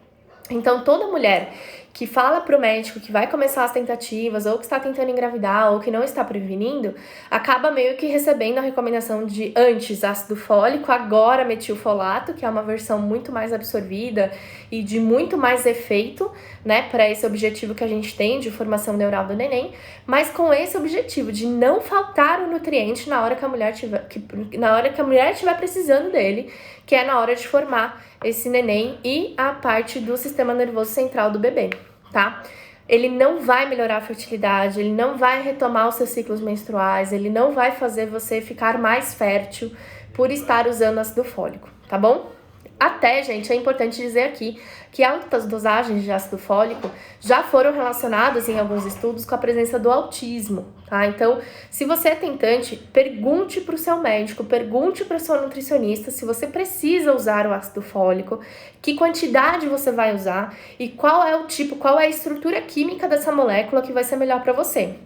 Então, toda mulher que fala pro médico que vai começar as tentativas, ou que está tentando engravidar, ou que não está prevenindo, acaba meio que recebendo a recomendação de antes ácido fólico, agora metilfolato, que é uma versão muito mais absorvida e de muito mais efeito, né, para esse objetivo que a gente tem de formação neural do neném, mas com esse objetivo de não faltar o nutriente na hora que a mulher estiver precisando dele, que é na hora de formar esse neném e a parte do sistema nervoso central do bebê, tá? Ele não vai melhorar a fertilidade, ele não vai retomar os seus ciclos menstruais, ele não vai fazer você ficar mais fértil por estar usando ácido fólico, tá bom? Até, gente, é importante dizer aqui que altas dosagens de ácido fólico já foram relacionadas em alguns estudos com a presença do autismo, tá? Então, se você é tentante, pergunte para o seu médico, pergunte para a sua nutricionista se você precisa usar o ácido fólico, que quantidade você vai usar e qual é o tipo, qual é a estrutura química dessa molécula que vai ser melhor para você.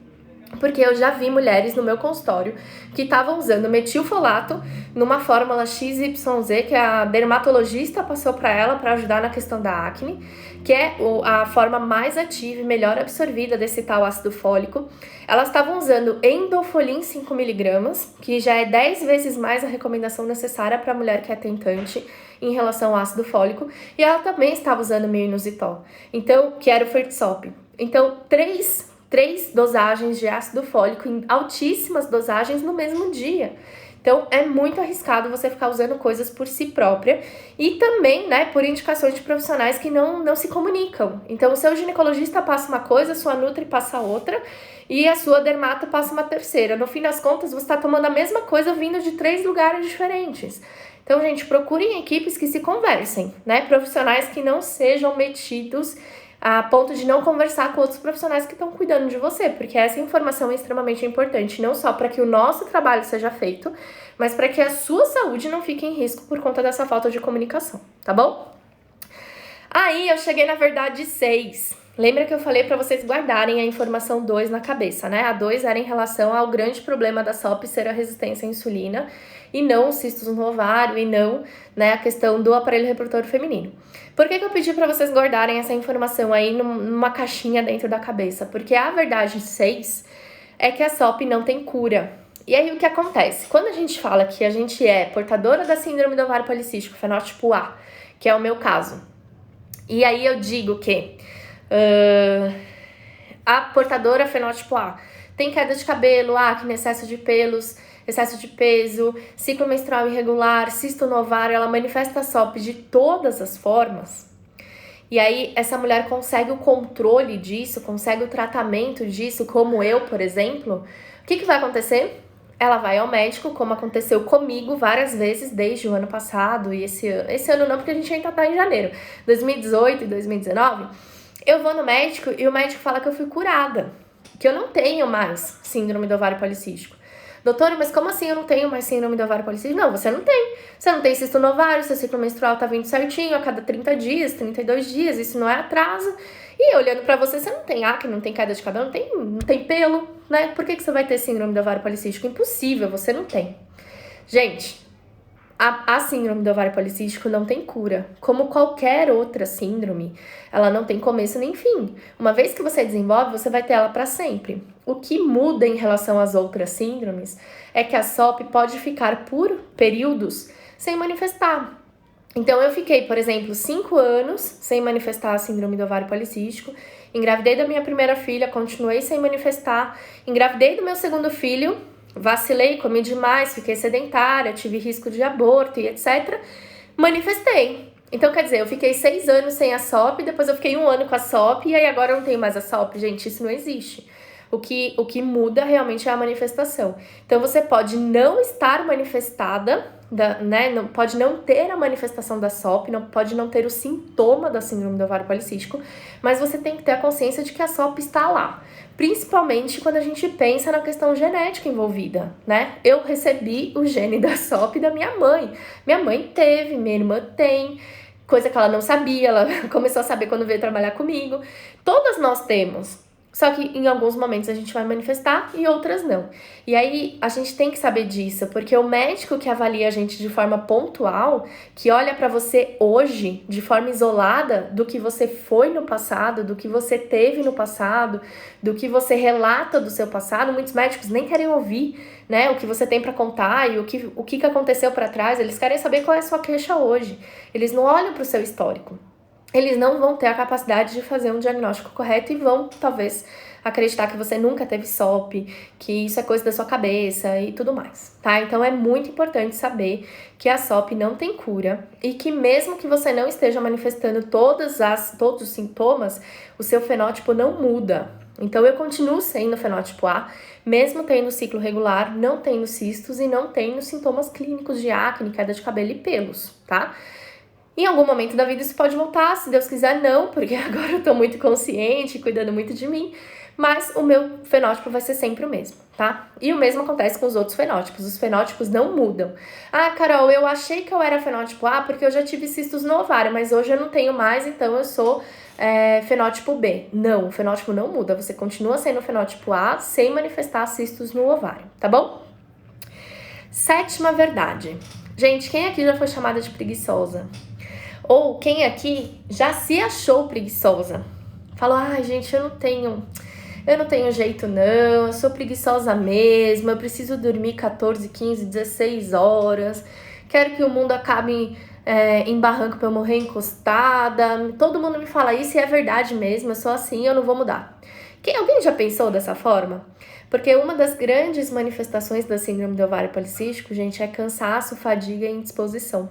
Porque eu já vi mulheres no meu consultório que estavam usando metilfolato numa fórmula XYZ que a dermatologista passou para ela para ajudar na questão da acne, que é a forma mais ativa e melhor absorvida desse tal ácido fólico. Elas estavam usando Endofolin 5mg, que já é 10 vezes mais a recomendação necessária para a mulher que é tentante em relação ao ácido fólico, e ela também estava usando mil-inositol, então, que era o Fertisop. Então, três dosagens de ácido fólico em altíssimas dosagens no mesmo dia. Então, é muito arriscado você ficar usando coisas por si própria e também, né, por indicações de profissionais que não se comunicam. Então, o seu ginecologista passa uma coisa, a sua nutri passa outra e a sua dermato passa uma terceira. No fim das contas, você está tomando a mesma coisa vindo de 3 lugares diferentes. Então, gente, procurem equipes que se conversem, né, profissionais que não sejam metidos a ponto de não conversar com outros profissionais que estão cuidando de você, porque essa informação é extremamente importante, não só para que o nosso trabalho seja feito, mas para que a sua saúde não fique em risco por conta dessa falta de comunicação, tá bom? Aí eu cheguei na verdade 6. Lembra que eu falei para vocês guardarem a informação 2 na cabeça, né? A 2 era em relação ao grande problema da SOP ser a resistência à insulina, e não os cistos no ovário, e não, né, a questão do aparelho reprodutor feminino. Por que eu pedi para vocês guardarem essa informação aí numa caixinha dentro da cabeça? Porque a verdade 6 é que a SOP não tem cura. E aí, o que acontece? Quando a gente fala que a gente é portadora da síndrome do ovário policístico, fenótipo A, que é o meu caso, e aí eu digo que a portadora fenótipo A tem queda de cabelo, acne, excesso de pelos, excesso de peso, ciclo menstrual irregular, cisto no ovário, ela manifesta a SOP de todas as formas. E aí, essa mulher consegue o controle disso, consegue o tratamento disso, como eu, por exemplo. O que vai acontecer? Ela vai ao médico, como aconteceu comigo várias vezes desde o ano passado e esse ano não, porque a gente ainda tá em janeiro, 2018 e 2019. Eu vou no médico e o médico fala que eu fui curada, que eu não tenho mais síndrome do ovário policístico. Doutora, mas como assim eu não tenho mais síndrome do ovário policístico? Não, você não tem. Você não tem cisto no ovário, seu ciclo menstrual tá vindo certinho a cada 30 dias, 32 dias, isso não é atraso. E olhando pra você, você não tem acne, não tem queda de cabelo, não tem pelo, né? Por que você vai ter síndrome do ovário policístico? Impossível, você não tem. Gente, a síndrome do ovário policístico não tem cura. Como qualquer outra síndrome, ela não tem começo nem fim. Uma vez que você desenvolve, você vai ter ela para sempre. O que muda em relação às outras síndromes é que a SOP pode ficar por períodos sem manifestar. Então, eu fiquei, por exemplo, 5 anos sem manifestar a síndrome do ovário policístico. Engravidei da minha primeira filha, continuei sem manifestar. Engravidei do meu segundo filho, vacilei, comi demais, fiquei sedentária, tive risco de aborto e etc. Manifestei. Então, quer dizer, eu fiquei 6 anos sem a SOP, depois eu fiquei 1 ano com a SOP e aí agora eu não tenho mais a SOP. Gente, isso não existe. O que muda realmente é a manifestação. Então, você pode não estar manifestada, né? Pode não ter a manifestação da SOP, pode não ter o sintoma da síndrome do ovário policístico, mas você tem que ter a consciência de que a SOP está lá. Principalmente quando a gente pensa na questão genética envolvida, né? Eu recebi o gene da SOP da minha mãe. Minha mãe teve, minha irmã tem, coisa que ela não sabia, ela começou a saber quando veio trabalhar comigo. Todas nós temos. Só que em alguns momentos a gente vai manifestar e outras não. E aí a gente tem que saber disso, porque o médico que avalia a gente de forma pontual, que olha pra você hoje de forma isolada do que você foi no passado, do que você teve no passado, do que você relata do seu passado, muitos médicos nem querem ouvir, né, o que você tem pra contar e o que aconteceu pra trás, eles querem saber qual é a sua queixa hoje. Eles não olham pro seu histórico. Eles não vão ter a capacidade de fazer um diagnóstico correto e vão, talvez, acreditar que você nunca teve SOP, que isso é coisa da sua cabeça e tudo mais, tá? Então, é muito importante saber que a SOP não tem cura e que mesmo que você não esteja manifestando todos os sintomas, o seu fenótipo não muda. Então, eu continuo sendo fenótipo A, mesmo tendo ciclo regular, não tendo cistos e não tendo sintomas clínicos de acne, queda de cabelo e pelos, tá? Em algum momento da vida isso pode voltar, se Deus quiser não, porque agora eu tô muito consciente, cuidando muito de mim, mas o meu fenótipo vai ser sempre o mesmo, tá? E o mesmo acontece com os outros fenótipos, os fenótipos não mudam. Ah, Carol, eu achei que eu era fenótipo A porque eu já tive cistos no ovário, mas hoje eu não tenho mais, então eu sou fenótipo B. Não, o fenótipo não muda, você continua sendo fenótipo A sem manifestar cistos no ovário, tá bom? 7ª verdade. Gente, quem aqui já foi chamada de preguiçosa? Ou quem aqui já se achou preguiçosa? Falou, ai gente, eu não tenho jeito não, eu sou preguiçosa mesmo, eu preciso dormir 14, 15, 16 horas, quero que o mundo acabe em barranco pra eu morrer encostada. Todo mundo me fala isso e é verdade mesmo, eu sou assim, eu não vou mudar. Alguém já pensou dessa forma? Porque uma das grandes manifestações da síndrome do ovário policístico, gente, é cansaço, fadiga e indisposição.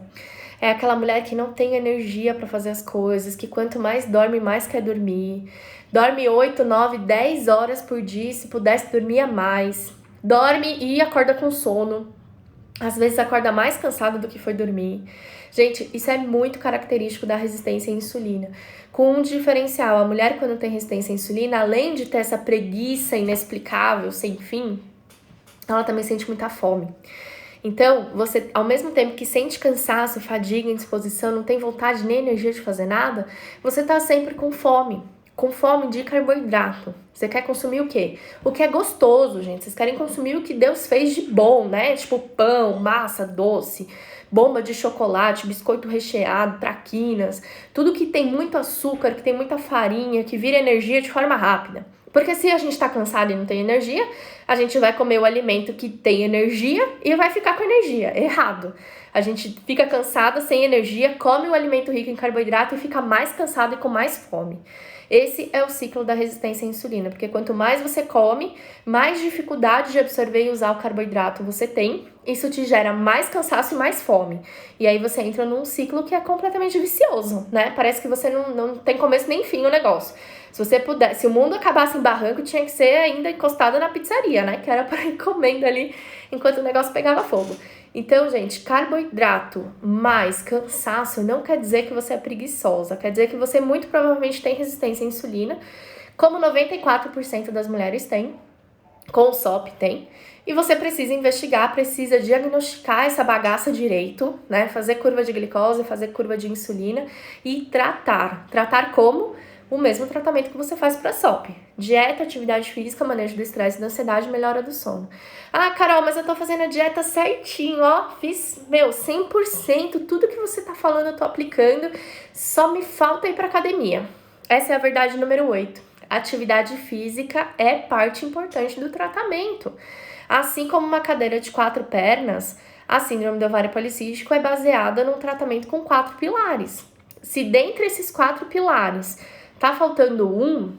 É aquela mulher que não tem energia para fazer as coisas, que quanto mais dorme, mais quer dormir. Dorme 8, 9, 10 horas por dia, se pudesse dormir mais. Dorme e acorda com sono. Às vezes acorda mais cansada do que foi dormir. Gente, isso é muito característico da resistência à insulina. Com um diferencial, a mulher quando tem resistência à insulina, além de ter essa preguiça inexplicável, sem fim, ela também sente muita fome. Então, você, ao mesmo tempo que sente cansaço, fadiga, indisposição, não tem vontade nem energia de fazer nada, você tá sempre com fome de carboidrato. Você quer consumir o quê? O que é gostoso, gente. Vocês querem consumir o que Deus fez de bom, né? Tipo pão, massa, doce, bomba de chocolate, biscoito recheado, traquinas, tudo que tem muito açúcar, que tem muita farinha, que vira energia de forma rápida. Porque se a gente tá cansado e não tem energia, a gente vai comer o alimento que tem energia e vai ficar com energia. Errado. A gente fica cansada, sem energia, come o alimento rico em carboidrato e fica mais cansado e com mais fome. Esse é o ciclo da resistência à insulina, porque quanto mais você come, mais dificuldade de absorver e usar o carboidrato você tem. Isso te gera mais cansaço e mais fome. E aí você entra num ciclo que é completamente vicioso, né? Parece que você não tem começo nem fim o negócio. Se você pudesse, se o mundo acabasse em barranco, tinha que ser ainda encostada na pizzaria, né? Que era para ir comendo ali enquanto o negócio pegava fogo. Então, gente, carboidrato mais cansaço não quer dizer que você é preguiçosa, quer dizer que você muito provavelmente tem resistência à insulina, como 94% das mulheres têm, com o SOP tem, e você precisa investigar, precisa diagnosticar essa bagaça direito, né? Fazer curva de glicose, fazer curva de insulina e tratar. Tratar como? O mesmo tratamento que você faz para SOP. Dieta, atividade física, manejo do estresse e da ansiedade, melhora do sono. Ah, Carol, mas eu tô fazendo a dieta certinho, ó. Fiz, 100%, tudo que você tá falando eu tô aplicando. Só me falta ir pra academia. Essa é a verdade número 8. Atividade física é parte importante do tratamento. Assim como uma cadeira de 4 pernas, a síndrome do ovário policístico é baseada num tratamento com 4 pilares. Se dentre esses 4 pilares tá faltando um,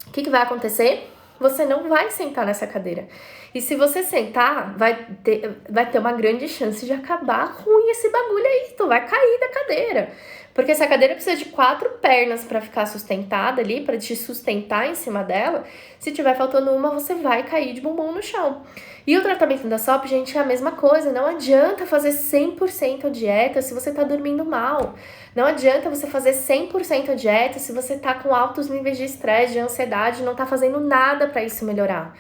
o que vai acontecer? Você não vai sentar nessa cadeira. E se você sentar, vai ter uma grande chance de acabar ruim esse bagulho aí. Tu vai cair da cadeira. Porque essa cadeira precisa de 4 pernas para ficar sustentada ali, para te sustentar em cima dela. Se tiver faltando uma, você vai cair de bumbum no chão. E o tratamento da SOP, gente, é a mesma coisa. Não adianta fazer 100% a dieta se você tá dormindo mal. Não adianta você fazer 100% a dieta se você tá com altos níveis de estresse, de ansiedade, não tá fazendo nada para isso melhorar.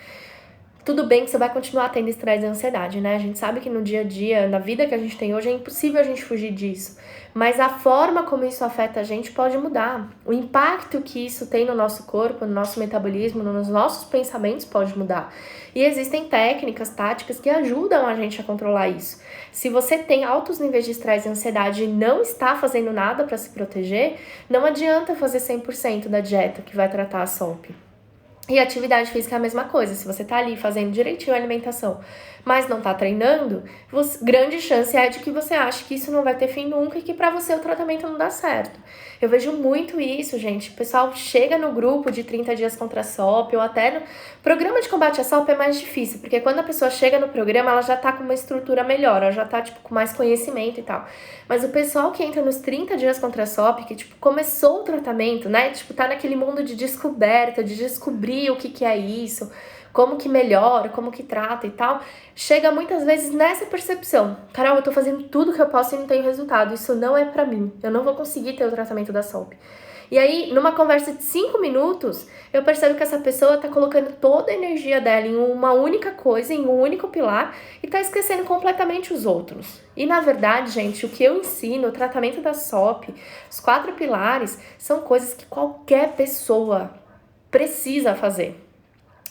Tudo bem que você vai continuar tendo estresse e ansiedade, né? A gente sabe que no dia a dia, na vida que a gente tem hoje, é impossível a gente fugir disso. Mas a forma como isso afeta a gente pode mudar. O impacto que isso tem no nosso corpo, no nosso metabolismo, nos nossos pensamentos pode mudar. E existem técnicas, táticas que ajudam a gente a controlar isso. Se você tem altos níveis de estresse e ansiedade e não está fazendo nada para se proteger, não adianta fazer 100% da dieta que vai tratar a SOP. E atividade física é a mesma coisa. Se você tá ali fazendo direitinho a alimentação, mas não tá treinando, grande chance é de que você ache que isso não vai ter fim nunca e que pra você o tratamento não dá certo. Eu vejo muito isso, gente. O pessoal chega no grupo de 30 dias contra a SOP ou até no programa de combate à SOP é mais difícil, porque quando a pessoa chega no programa, ela já tá com uma estrutura melhor, ela já tá, com mais conhecimento e tal. Mas o pessoal que entra nos 30 dias contra a SOP, que, começou o tratamento, né? Tá naquele mundo de descoberta, de descobrir o que é isso, como que melhora, como que trata e tal, chega muitas vezes nessa percepção. Carol, eu tô fazendo tudo que eu posso e não tenho resultado, isso não é pra mim, eu não vou conseguir ter o tratamento da SOP. E aí, numa conversa de 5 minutos, eu percebo que essa pessoa tá colocando toda a energia dela em uma única coisa, em um único pilar, e tá esquecendo completamente os outros. E na verdade, gente, o que eu ensino, o tratamento da SOP, os 4 pilares, são coisas que qualquer pessoa precisa fazer.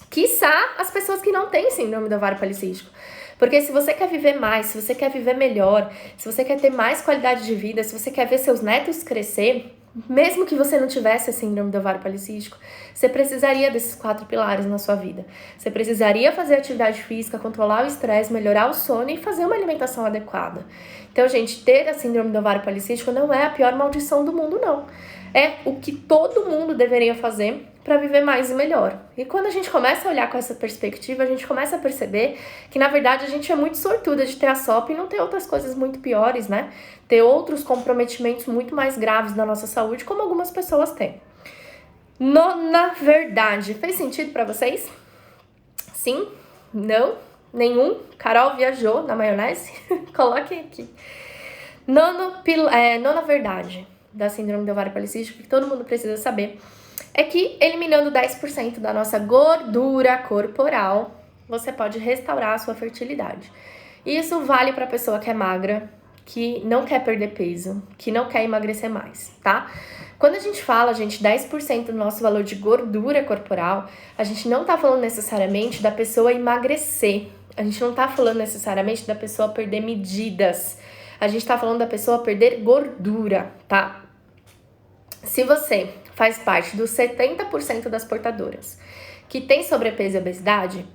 Quiçá as pessoas que não têm síndrome do ovário policístico. Porque se você quer viver mais, se você quer viver melhor, se você quer ter mais qualidade de vida, se você quer ver seus netos crescer, mesmo que você não tivesse a síndrome do ovário policístico, você precisaria desses 4 pilares na sua vida. Você precisaria fazer atividade física, controlar o estresse, melhorar o sono e fazer uma alimentação adequada. Então, gente, ter a síndrome do ovário policístico não é a pior maldição do mundo, não. É o que todo mundo deveria fazer para viver mais e melhor. E quando a gente começa a olhar com essa perspectiva, a gente começa a perceber que, na verdade, a gente é muito sortuda de ter a SOP e não ter outras coisas muito piores, né? Ter outros comprometimentos muito mais graves na nossa saúde, como algumas pessoas têm. Nona verdade. Fez sentido para vocês? Sim? Não? Nenhum? Carol viajou na maionese? Coloquem aqui. Nona verdade da síndrome do ovário policístico, que todo mundo precisa saber, é que eliminando 10% da nossa gordura corporal, você pode restaurar a sua fertilidade. E isso vale para a pessoa que é magra, que não quer perder peso, que não quer emagrecer mais, tá? Quando a gente fala, gente, 10% do nosso valor de gordura corporal, a gente não tá falando necessariamente da pessoa emagrecer. A gente não tá falando necessariamente da pessoa perder medidas. A gente tá falando da pessoa perder gordura, tá? Se você faz parte dos 70% das portadoras que tem sobrepeso e obesidade,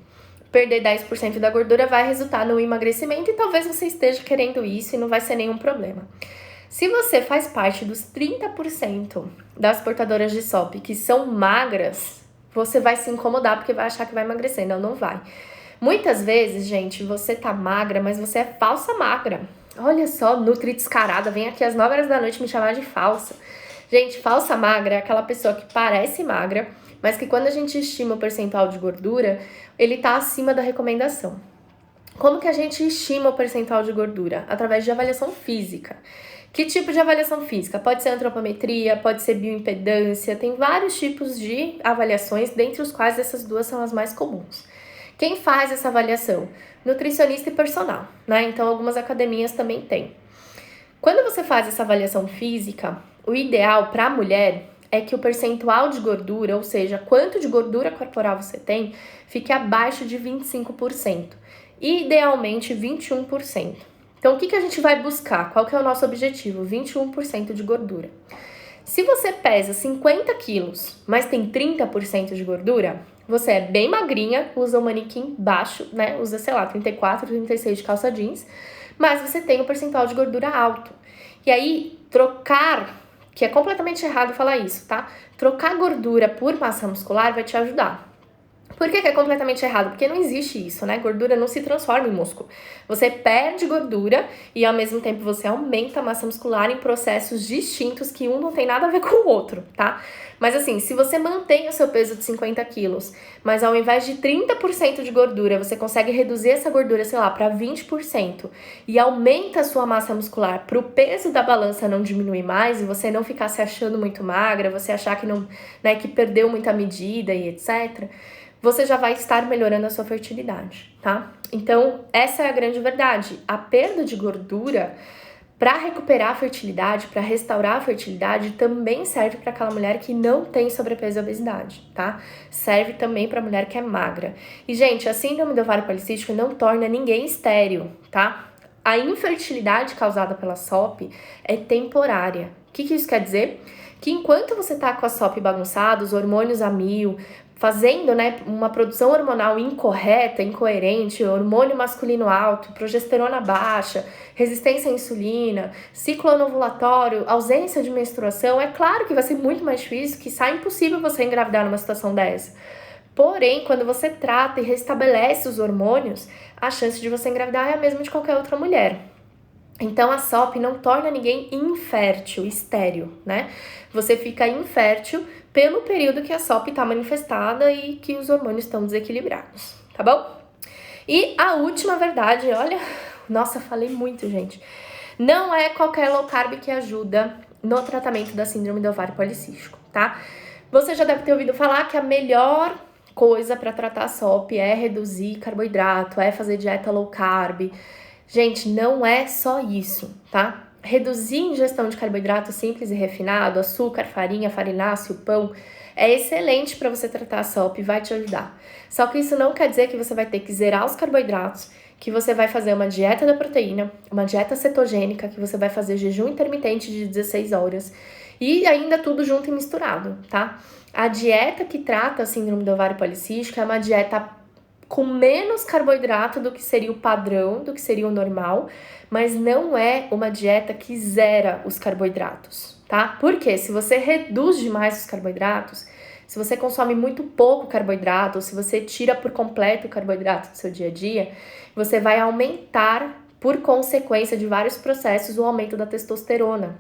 perder 10% da gordura vai resultar no emagrecimento e talvez você esteja querendo isso e não vai ser nenhum problema. Se você faz parte dos 30% das portadoras de SOP que são magras, você vai se incomodar porque vai achar que vai emagrecer. Não, não vai. Muitas vezes, gente, você tá magra, mas você é falsa magra. Olha só, nutri descarada, vem aqui às 9 horas da noite me chamar de falsa. Gente, falsa magra é aquela pessoa que parece magra, mas que quando a gente estima o percentual de gordura, ele tá acima da recomendação. Como que a gente estima o percentual de gordura? Através de avaliação física. Que tipo de avaliação física? Pode ser antropometria, pode ser bioimpedância, tem vários tipos de avaliações, dentre os quais essas duas são as mais comuns. Quem faz essa avaliação? Nutricionista e personal, né? Então algumas academias também têm. Quando você faz essa avaliação física, o ideal para a mulher é que o percentual de gordura, ou seja, quanto de gordura corporal você tem, fique abaixo de 25%, e idealmente 21%. Então, o que a gente vai buscar? Qual que é o nosso objetivo? 21% de gordura. Se você pesa 50 quilos, mas tem 30% de gordura, você é bem magrinha, usa um manequim baixo, né? Usa, sei lá, 34, 36 de calça jeans, mas você tem um percentual de gordura alto. E aí, trocar, que é completamente errado falar isso, tá? Trocar gordura por massa muscular vai te ajudar. Por que é completamente errado? Porque não existe isso, né? Gordura não se transforma em músculo. Você perde gordura e ao mesmo tempo você aumenta a massa muscular em processos distintos que um não tem nada a ver com o outro, tá? Mas assim, se você mantém o seu peso de 50 quilos, mas ao invés de 30% de gordura, você consegue reduzir essa gordura, sei lá, para 20% e aumenta a sua massa muscular para o peso da balança não diminuir mais e você não ficar se achando muito magra, você achar que não, né, que perdeu muita medida e etc., você já vai estar melhorando a sua fertilidade, tá? Então, essa é a grande verdade. A perda de gordura, para recuperar a fertilidade, para restaurar a fertilidade, também serve para aquela mulher que não tem sobrepeso e obesidade, tá? Serve também para a mulher que é magra. E, gente, a síndrome do ovário policístico não torna ninguém estéril, tá? A infertilidade causada pela SOP é temporária. O que isso quer dizer? Que enquanto você tá com a SOP bagunçada, os hormônios a mil, fazendo, né, uma produção hormonal incorreta, incoerente, hormônio masculino alto, progesterona baixa, resistência à insulina, ciclo anovulatório, ausência de menstruação, é claro que vai ser muito mais difícil, que sai impossível você engravidar numa situação dessa. Porém, quando você trata e restabelece os hormônios, a chance de você engravidar é a mesma de qualquer outra mulher. Então, a SOP não torna ninguém infértil, estéril, né? Você fica infértil pelo período que a SOP está manifestada e que os hormônios estão desequilibrados, tá bom? E a última verdade, olha, nossa, falei muito, gente. Não é qualquer low carb que ajuda no tratamento da síndrome do ovário policístico, tá? Você já deve ter ouvido falar que a melhor coisa para tratar a SOP é reduzir carboidrato, é fazer dieta low carb. Gente, não é só isso, tá? Reduzir a ingestão de carboidrato simples e refinado, açúcar, farinha, farináceo, pão, é excelente para você tratar a SOP e vai te ajudar. Só que isso não quer dizer que você vai ter que zerar os carboidratos, que você vai fazer uma dieta da proteína, uma dieta cetogênica, que você vai fazer jejum intermitente de 16 horas e ainda tudo junto e misturado, tá? A dieta que trata a síndrome do ovário policístico é uma dieta com menos carboidrato do que seria o padrão, do que seria o normal, mas não é uma dieta que zera os carboidratos, tá? Porque se você reduz demais os carboidratos, se você consome muito pouco carboidrato, ou se você tira por completo o carboidrato do seu dia a dia, você vai aumentar, por consequência de vários processos, o aumento da testosterona.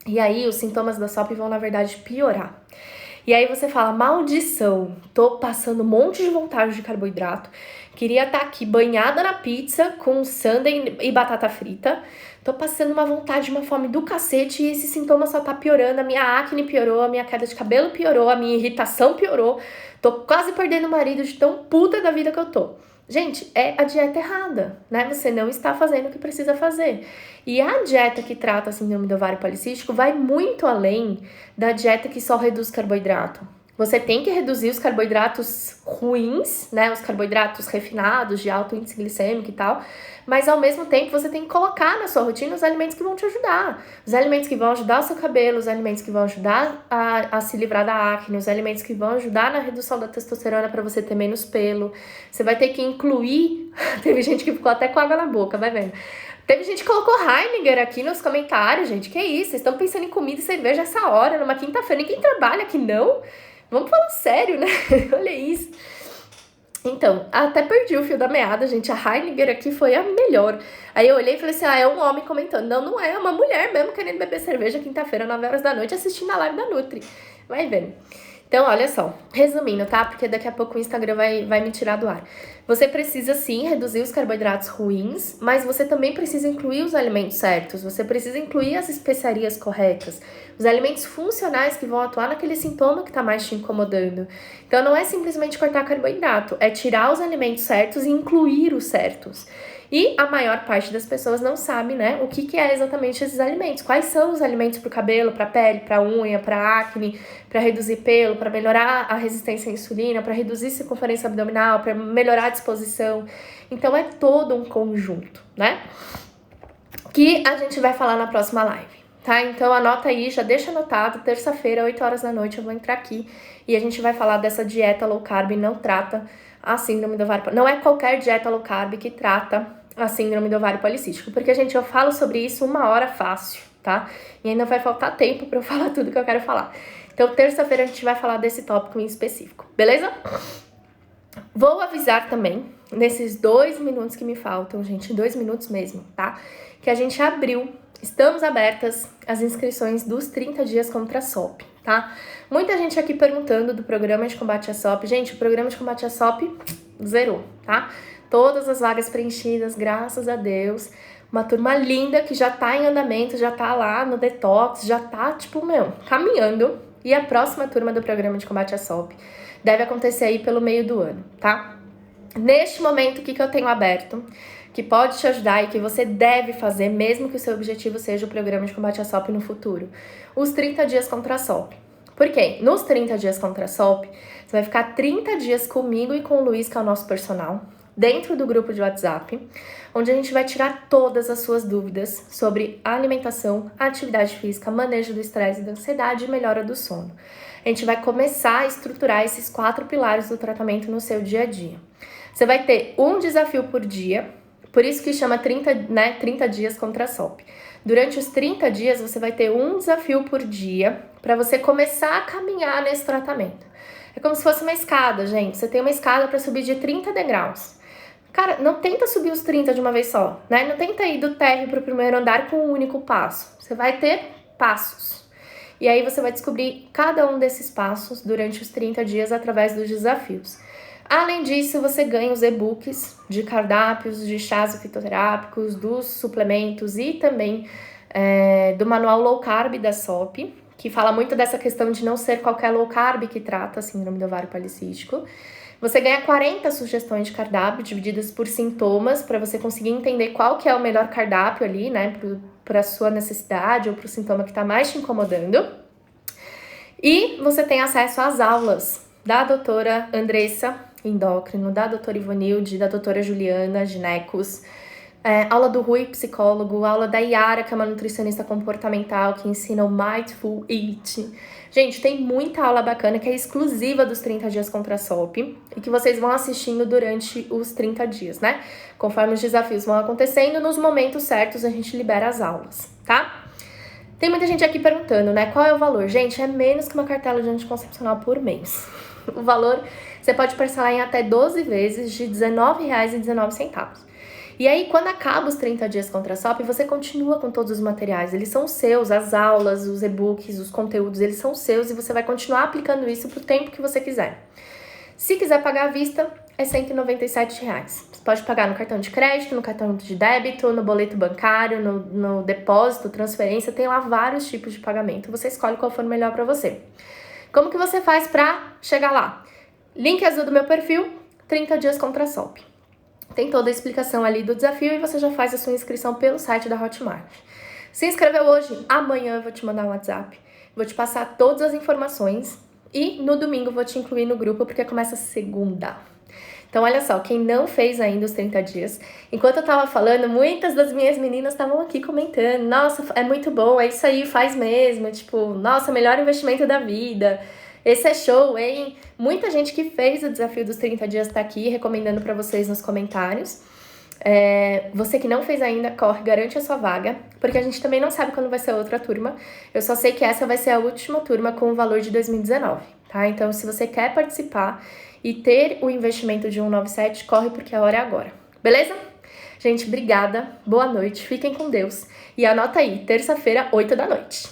E aí os sintomas da SOP vão, na verdade, piorar. E aí você fala, maldição, tô passando um monte de vontade de carboidrato, queria estar aqui banhada na pizza com sundae e batata frita, tô passando uma vontade, uma fome do cacete e esse sintoma só tá piorando, a minha acne piorou, a minha queda de cabelo piorou, a minha irritação piorou, tô quase perdendo o marido de tão puta da vida que eu tô. Gente, é a dieta errada, né? Você não está fazendo o que precisa fazer. E a dieta que trata a síndrome do ovário policístico vai muito além da dieta que só reduz carboidrato. Você tem que reduzir os carboidratos ruins, né? Os carboidratos refinados, de alto índice glicêmico e tal. Mas, ao mesmo tempo, você tem que colocar na sua rotina os alimentos que vão te ajudar. Os alimentos que vão ajudar o seu cabelo, os alimentos que vão ajudar a se livrar da acne, os alimentos que vão ajudar na redução da testosterona para você ter menos pelo. Você vai ter que incluir... Teve gente que ficou até com água na boca, vai vendo. Teve gente que colocou Heineken aqui nos comentários, gente. Que isso? Vocês estão pensando em comida e cerveja essa hora, numa quinta-feira. Ninguém trabalha aqui, não? Vamos falar sério, né? Olha isso. Então, até perdi o fio da meada, gente. A Heineken aqui foi a melhor. Aí eu olhei e falei assim, é um homem comentando. Não, não é uma mulher mesmo querendo beber cerveja quinta-feira, 9 horas da noite, assistindo a live da Nutri. Vai vendo. Então, olha só, resumindo, tá? Porque daqui a pouco o Instagram vai me tirar do ar. Você precisa, sim, reduzir os carboidratos ruins, mas você também precisa incluir os alimentos certos, você precisa incluir as especiarias corretas, os alimentos funcionais que vão atuar naquele sintoma que tá mais te incomodando. Então, não é simplesmente cortar carboidrato, é tirar os alimentos certos e incluir os certos. E a maior parte das pessoas não sabe, né, o que é exatamente esses alimentos. Quais são os alimentos para o cabelo, para a pele, para a unha, para a acne, para reduzir pelo, para melhorar a resistência à insulina, para reduzir circunferência abdominal, para melhorar a disposição. Então é todo um conjunto, né? Que a gente vai falar na próxima live, tá? Então anota aí, já deixa anotado, terça-feira, 8 horas da noite, eu vou entrar aqui e a gente vai falar dessa dieta low carb, não trata a síndrome do ovário. Não é qualquer dieta low carb que trata a síndrome do ovário policístico, porque, gente, eu falo sobre isso 1 hora fácil, tá? E ainda vai faltar tempo pra eu falar tudo que eu quero falar. Então, terça-feira a gente vai falar desse tópico em específico, beleza? Vou avisar também, nesses 2 minutos que me faltam, gente, 2 minutos mesmo, tá? Que a gente estamos abertas as inscrições dos 30 dias contra a SOP, tá? Muita gente aqui perguntando do programa de combate à SOP. Gente, o programa de combate à SOP zerou, tá? Todas as vagas preenchidas, graças a Deus. Uma turma linda que já tá em andamento, já tá lá no detox, já tá, caminhando. E a próxima turma do programa de combate à SOP deve acontecer aí pelo meio do ano, tá? Neste momento, o que eu tenho aberto, que pode te ajudar e que você deve fazer, mesmo que o seu objetivo seja o programa de combate à SOP no futuro? Os 30 dias contra a SOP. Por quê? Nos 30 dias contra a SOP, você vai ficar 30 dias comigo e com o Luiz, que é o nosso personal, dentro do grupo de WhatsApp, onde a gente vai tirar todas as suas dúvidas sobre alimentação, atividade física, manejo do estresse e da ansiedade e melhora do sono. A gente vai começar a estruturar esses 4 pilares do tratamento no seu dia a dia. Você vai ter um desafio por dia, por isso que chama 30 dias contra a SOP. Durante os 30 dias, você vai ter um desafio por dia para você começar a caminhar nesse tratamento. É como se fosse uma escada, gente. Você tem uma escada para subir de 30 degraus. Cara, não tenta subir os 30 de uma vez só, né? Não tenta ir do térreo para o primeiro andar com um único passo. Você vai ter passos. E aí você vai descobrir cada um desses passos durante os 30 dias através dos desafios. Além disso, você ganha os e-books de cardápios, de chás fitoterápicos, dos suplementos e também do manual low carb da SOP, que fala muito dessa questão de não ser qualquer low carb que trata a síndrome do ovário policístico. Você ganha 40 sugestões de cardápio divididas por sintomas para você conseguir entender qual que é o melhor cardápio ali, né, para a sua necessidade ou para o sintoma que está mais te incomodando. E você tem acesso às aulas da doutora Andressa, endócrino, da doutora Ivonilde, da doutora Juliana, ginecos, aula do Rui, psicólogo, aula da Yara, que é uma nutricionista comportamental, que ensina o Mindful Eating. Gente, tem muita aula bacana que é exclusiva dos 30 dias contra a SOP e que vocês vão assistindo durante os 30 dias, né? Conforme os desafios vão acontecendo, nos momentos certos a gente libera as aulas, tá? Tem muita gente aqui perguntando, né? Qual é o valor? Gente, é menos que uma cartela de anticoncepcional por mês. O valor você pode parcelar em até 12 vezes de R$19,19. E aí, quando acaba os 30 dias contra a SOP, você continua com todos os materiais. Eles são seus, as aulas, os e-books, os conteúdos, eles são seus e você vai continuar aplicando isso pro tempo que você quiser. Se quiser pagar à vista, é R$197. Você pode pagar no cartão de crédito, no cartão de débito, no boleto bancário, no depósito, transferência, tem lá vários tipos de pagamento. Você escolhe qual for melhor para você. Como que você faz para chegar lá? Link azul do meu perfil, 30 dias contra a SOP. Tem toda a explicação ali do desafio e você já faz a sua inscrição pelo site da Hotmart. Se inscreveu hoje, amanhã eu vou te mandar um WhatsApp. Vou te passar todas as informações E no domingo vou te incluir no grupo porque começa segunda. Então, olha só, quem não fez ainda os 30 dias, enquanto eu tava falando, muitas das minhas meninas estavam aqui comentando, nossa, é muito bom, é isso aí, faz mesmo, tipo, nossa, melhor investimento da vida, esse é show, hein? Muita gente que fez o desafio dos 30 dias tá aqui, recomendando pra vocês nos comentários. Você que não fez ainda, corre, garante a sua vaga, porque a gente também não sabe quando vai ser a outra turma. Eu só sei que essa vai ser a última turma com o valor de 2019, tá? Então, se você quer participar e ter o investimento de 197, corre porque a hora é agora. Beleza? Gente, obrigada, boa noite, fiquem com Deus. E anota aí, terça-feira, 8 da noite.